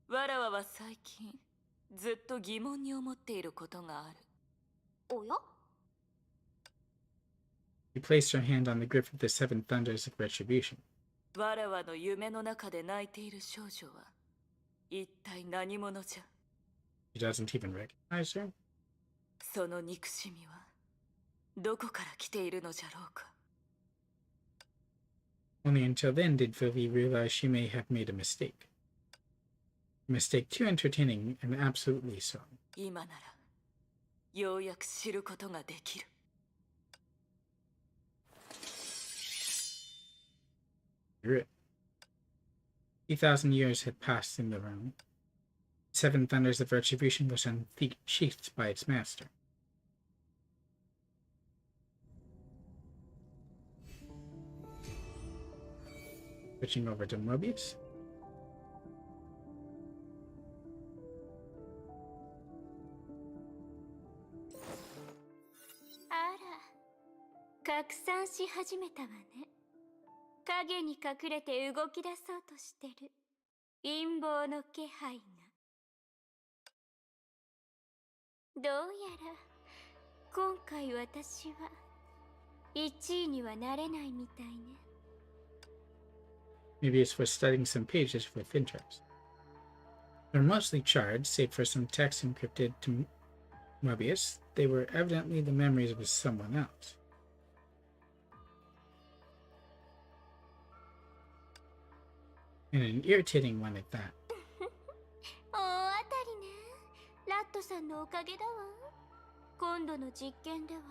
ー。わらわは最近ずっと疑問に思っていることがある。おや？ She placed her hand on the grip of the seven thunders of retribution. わらわの夢の中で泣いている少女は一体何者じゃ。 She doesn't even recognize her. その憎しみはどこから来ているのじゃろうか。 Only until then did Vivi realize she may have made a mistake. A mistake too entertaining and absolutely so. 今ならようやく知ることができる。 You're it. 3,000 years had passed in the realm. Seven thunders of retribution was unsheathed by its master. Switching over to Mobius. あら、拡散し始めたわね。影に隠れて動き出そうとしてる陰謀の気配が。どうやら今回私は1位にはなれないみたいね。Mobius was studying some pages with interest. They're mostly charred, save for some text encrypted to Mobius. They were evidently the memories of someone else. And an irritating one at that. 大当たりね。ラットさんのおかげだわ。今度の実験では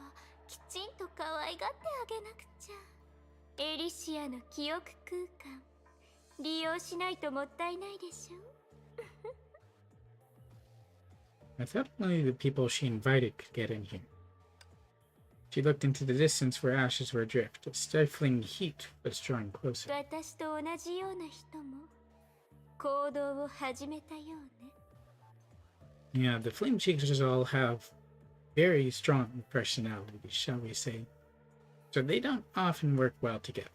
きちんと可愛がってあげなくちゃ。エリシアの記憶空間利用しないともったいないでしょ。I thought only the people she invited could get in here. She looked into the distance where ashes were adrift. A stifling heat was drawing closer. 私と同じような人も行動を始めたようね。Yeah, the Flame Chasers all have very strong personalities, shall we say. So they don't often work well together.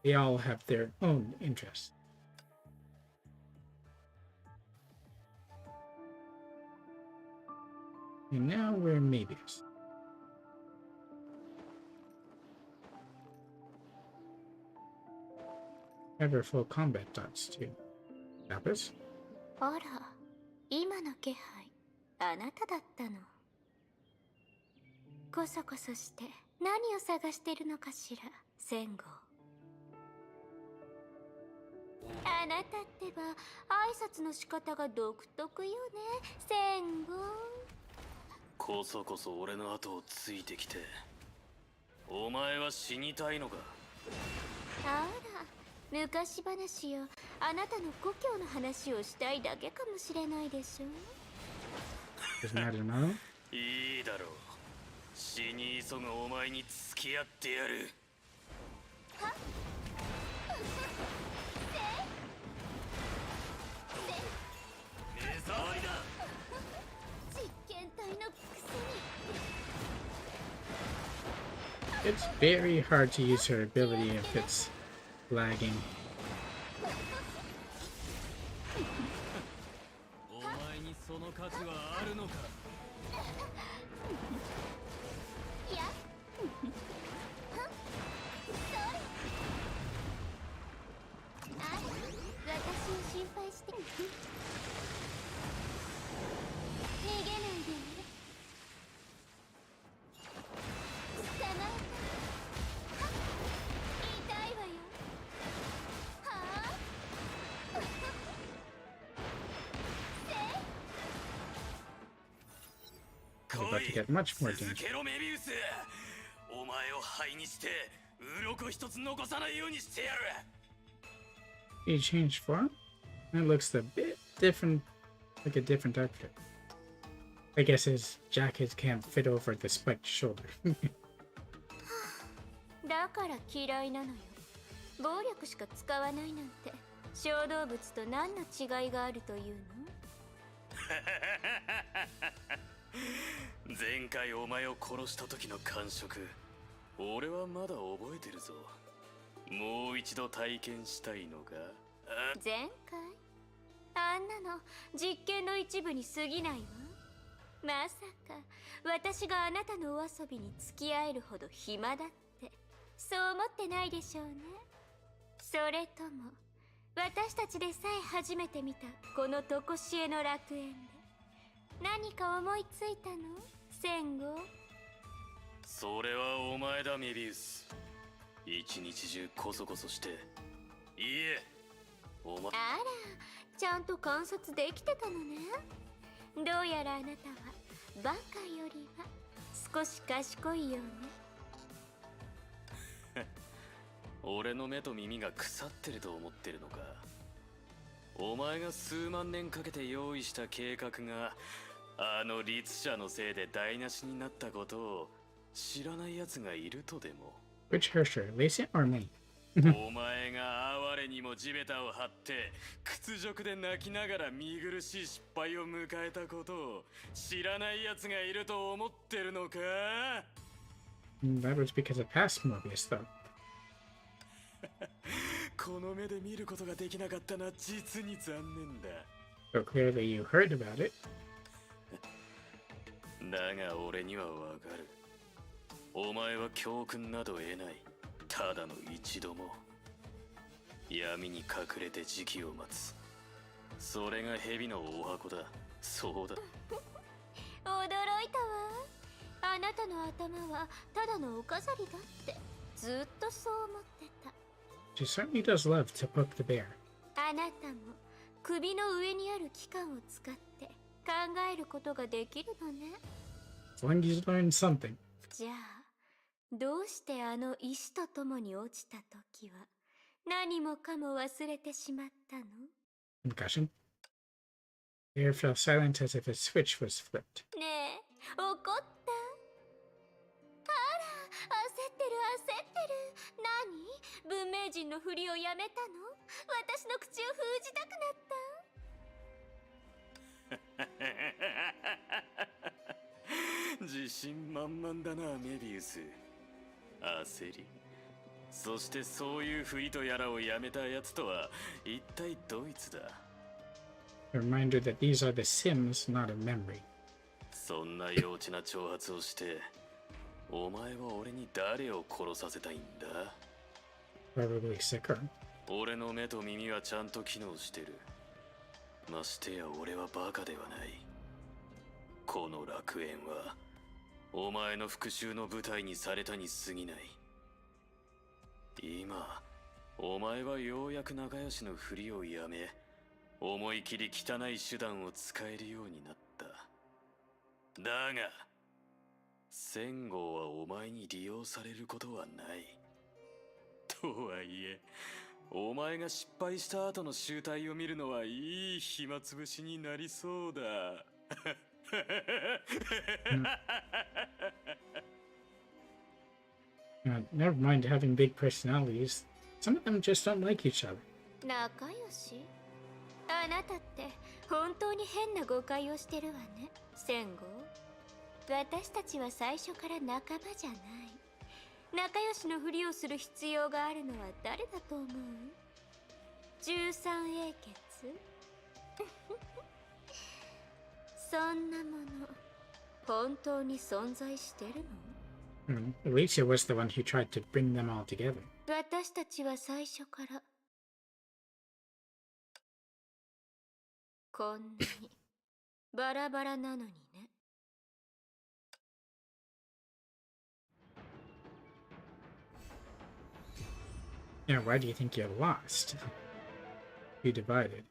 They all have their own interests. And now we're Mobius. Ever full combat dots too. Lapis? あら、今の気配あなただったの。こそこそして何を探してるのかしら、千号。あなたってば挨拶の仕方が独特よね、千号。こそこそ俺の後をついてきて、お前は死にたいのか。あら、昔話やあなたの故郷の話をしたいだけかもしれないでしょ。 Doesn't matter now. いいだろう。死に急ぐお前に付き合ってやる。目障りだ。実験体のくせに。 It's very hard to use her ability if it's lagging. お前にその価値はあるのか。いや、あら、私を心配して。逃げないでね。捕まえた。はっ、痛いわよ。はあ。We're about to get much more 続 damage. けろメビウス。お前を灰にして鱗一つ残さないようにしてやる。 He changed form? That looks a bit different, like a different outfit. I guess his jacket can't fit over the spiked shoulder. だから嫌いなのよ。暴力しか使わないなんて小動物と何の違いがあるというの？前回お前を殺した時の感触、俺はまだ覚えてるぞ。もう一度体験したいのか？前回？あんなの実験の一部に過ぎないわ。まさか私があなたのお遊びに付き合えるほど暇だってそう思ってないでしょうね。それとも私たちでさえ初めて見たこの常しえの楽園で何か思いついたの？戦後？それはお前だメビウス。一日中コソコソして。いいえ、お前。あら、ちゃんと観察できてたのね。どうやらあなたはバカよりは少し賢いようね。俺の目と耳が腐ってると思ってるのか。お前が数万年かけて用意した計画があの律者のせいで台無しになったことを知らない奴がいるとでも。 Which Hersher, Elysian or me? お前が哀れにも地べたを張って屈辱で泣きながら見苦しい失敗を迎えたことを知らない奴がいると思ってるのか？ That was because of past Mobius, though. この目で見ることができなかったのは実に残念だ。 So clearly you heard about it. だが俺にはわかる。お前は教訓など得ない。ただの一度も。闇に隠れて時期を待つ。それが蛇のお箱だ。そうだ。驚いたわ。あなたの頭はただのお飾りだってずっとそう思ってた。 She certainly does love to poke the bear. あなたも首の上にある器官を使って考えることができるのね。 As long as you learn something. じゃあどうしてあの石とともに落ちた時は何もかも忘れてしまったの？ Concussion. The air fell silent as if a switch was flipped. ねえ、怒った？あら、焦ってる。何？文明人のふりをやめたの？私の口を封じたくなった？自信満々だなメビウス。焦り、そしてそういうふりとやらをやめたやつとは一体どいつだ？ A reminder that these are the Sims, not a memory. そんな幼稚な挑発をしてお前は俺に誰を殺させたいんだ？ Probably sicker. 俺の目と耳はちゃんと機能してる。ましてや俺はバカではない。この楽園はお前の復讐の舞台にされたに過ぎない。今お前はようやく仲良しのふりをやめ思い切り汚い手段を使えるようになった。だが戦後はお前に利用されることはない。とはいえお前が失敗した後の集大を見るのはいい暇つぶしになりそうだ。Never mind having big personalities. Some of them just don't like each other. 仲良し？あなたって本当に変な誤解をしてるわね、戦後。私たちは最初から仲間じゃない。仲良しのふりをする必要があるのは誰だと思う？13英傑そんなもの本当に存在してるの？ Elysia was the one who tried to bring them all together. 私たちは最初からこんなにバラバラなのにね。Yeah, why do you think you're lost? You divided.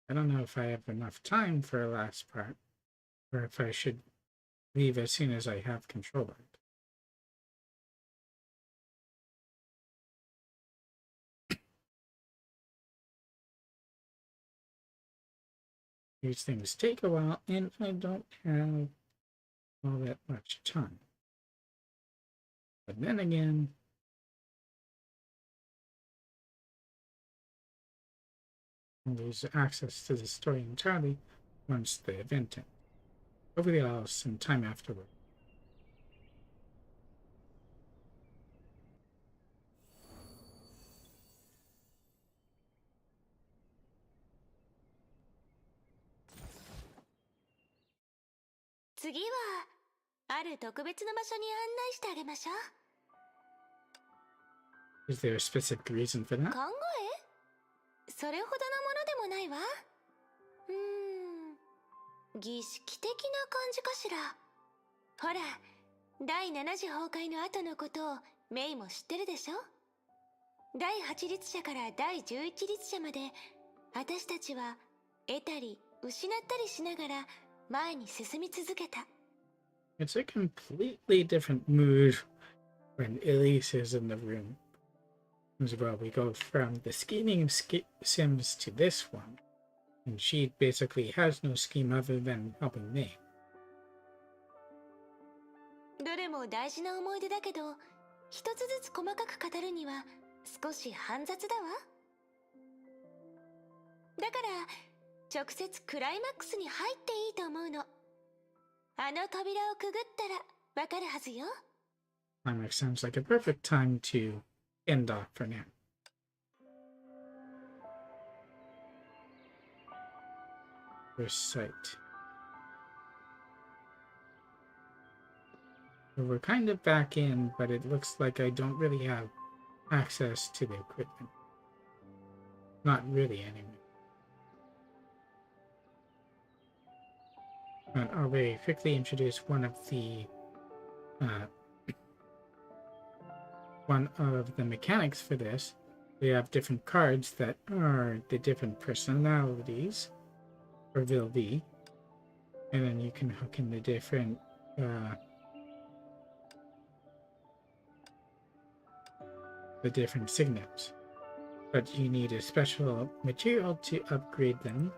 I don't know if I have enough time for a last part, or if I should leave as soon as I have control of it. These things take a while, and I don't have all that much time. But then again, I'll lose access to the story entirely once the event ends. Hopefully I'll have some time afterward. Next, ある特別な場所に案内してあげましょう。 Is there a specific reason for that? 考え？それほどのものでもないわ。儀式的な感じかしら。ほら、第7次崩壊の後のことをメイも知ってるでしょ。第8律者から第11律者まで、私たちは得たり失ったりしながら前に進み続けた。It's a completely different mood when Elise is in the room. As well, we go from the scheming Sims to this one, and she basically has no scheme other than helping me. どれも大事な思い出だけど、一つずつ細かく語るには少し煩雑だわ。だから直接クライマックスに入っていいと思うの。あの扉をくぐったらわかるはずよ。Climax sounds like a perfect time to end off for now. First sight. So we're kind of back in, but it looks like I don't really have access to the equipment. Not really, anyway. And I'll very quickly introduce one of the mechanics for this. We have different cards that are the different personalities for Vilvi, and then you can hook in the different signets. But you need a special material to upgrade them.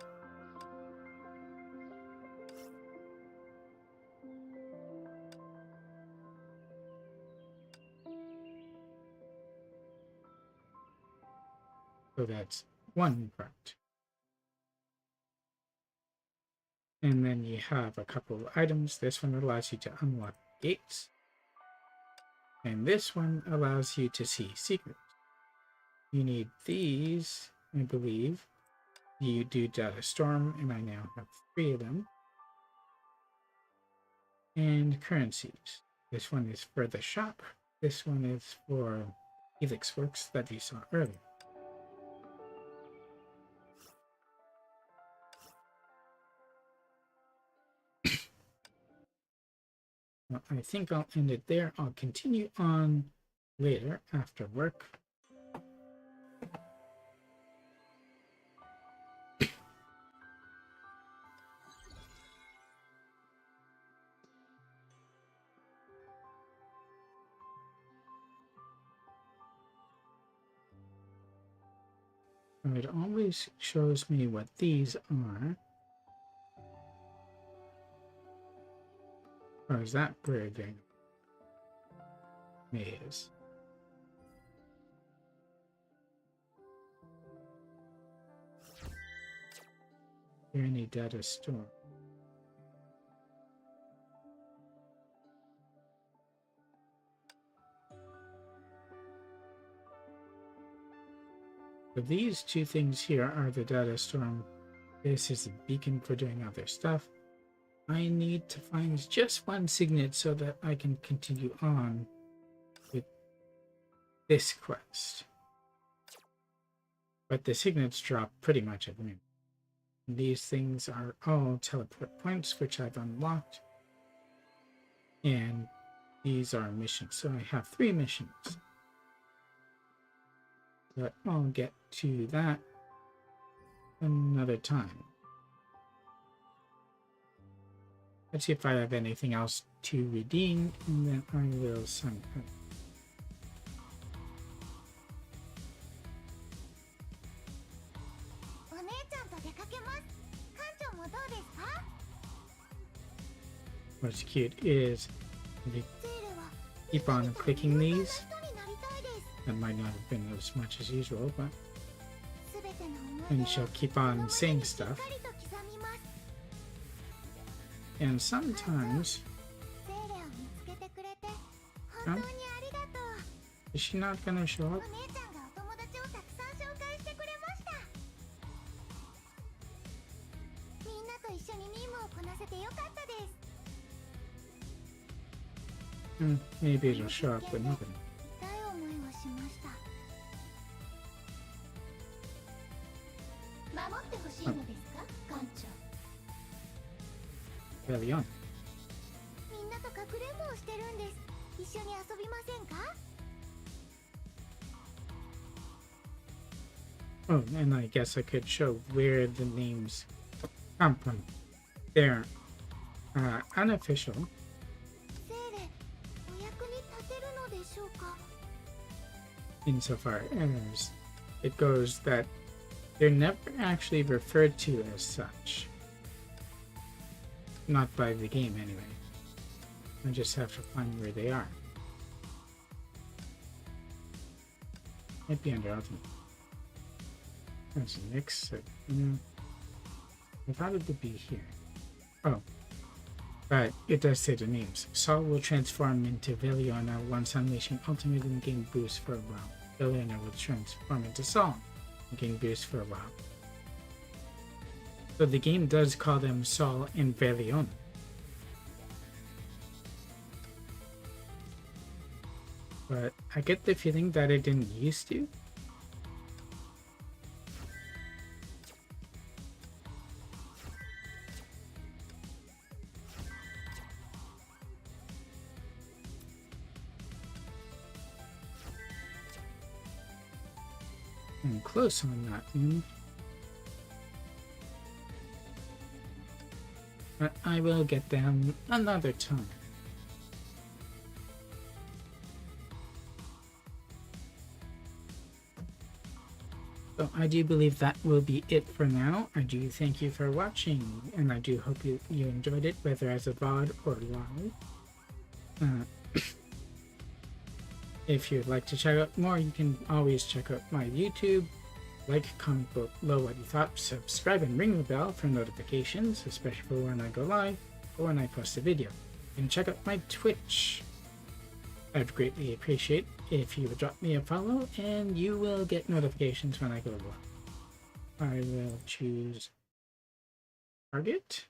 So that's one part. And then you have a couple of items. This one allows you to unlock gates. And this one allows you to see secrets. You need these, I believe. You do Data Storm, and I now have 3 of them. And currencies. This one is for the shop. This one is for Helix Works that you saw earlier. Well, I think I'll end it there. I'll continue on later after work. It always shows me what these are. Or is that where the maze? Here any data store? So these two things here are the data storm. This is a beacon for doing other stuff. I need to find just one signet so that I can continue on with this quest. But the signets drop pretty much at noon. These things are all teleport points, which I've unlocked. And these are missions. So I have 3 missions. But I'll get to that another time. Let's see if I have anything else to redeem, and then I will sign up. What's cute is you keep on clicking these. That might not have been as much as usual, but and she'll keep on saying stuff. And sometimes is she not gonna show up? Maybe it'll show up with nothing. Early on. Oh, and I guess I could show where the names come from. They're unofficial. Insofar as it goes that they're never actually referred to as such. Not by the game, anyway. I just have to find where they are. Might be under ultimate. That's a mix. I thought it would be here. Oh. But it does say the names. Sol will transform into Veliona once unleashing ultimate and gain boost for a while. Veliona will transform into Sol and gain boost for a while. So the game does call them Sol and Veliona. But I get the feeling that it didn't used to. I'm close on that one. But I will get them another time. So I do believe that will be it for now. I do thank you for watching, and I do hope you enjoyed it, whether as a VOD or live. If you'd like to check out more, you can always check out my YouTube. Like, comment below what you thought, subscribe and ring the bell for notifications, especially for when I go live or when I post a video. And check out my Twitch. I'd greatly appreciate if you would drop me a follow, and you will get notifications when I go live. I will choose target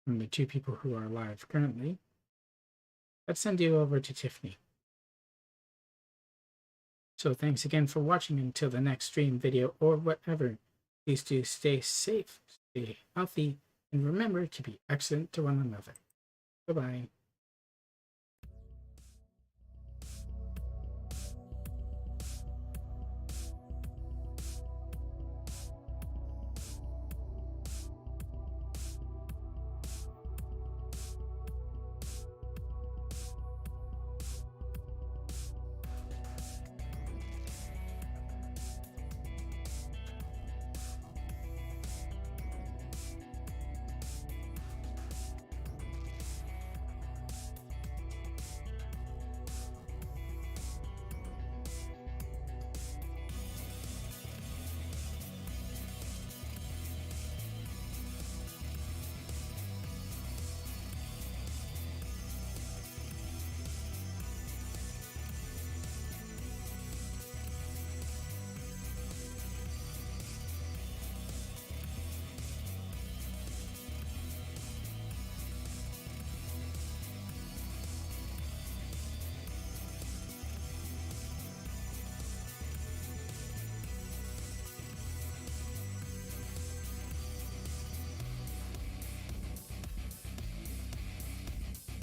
from the 2 people who are live currently. Let's send you over to Tiffany. So thanks again for watching. Until the next stream, video, or whatever, please do stay safe, stay healthy, and remember to be excellent to one another. Bye-bye.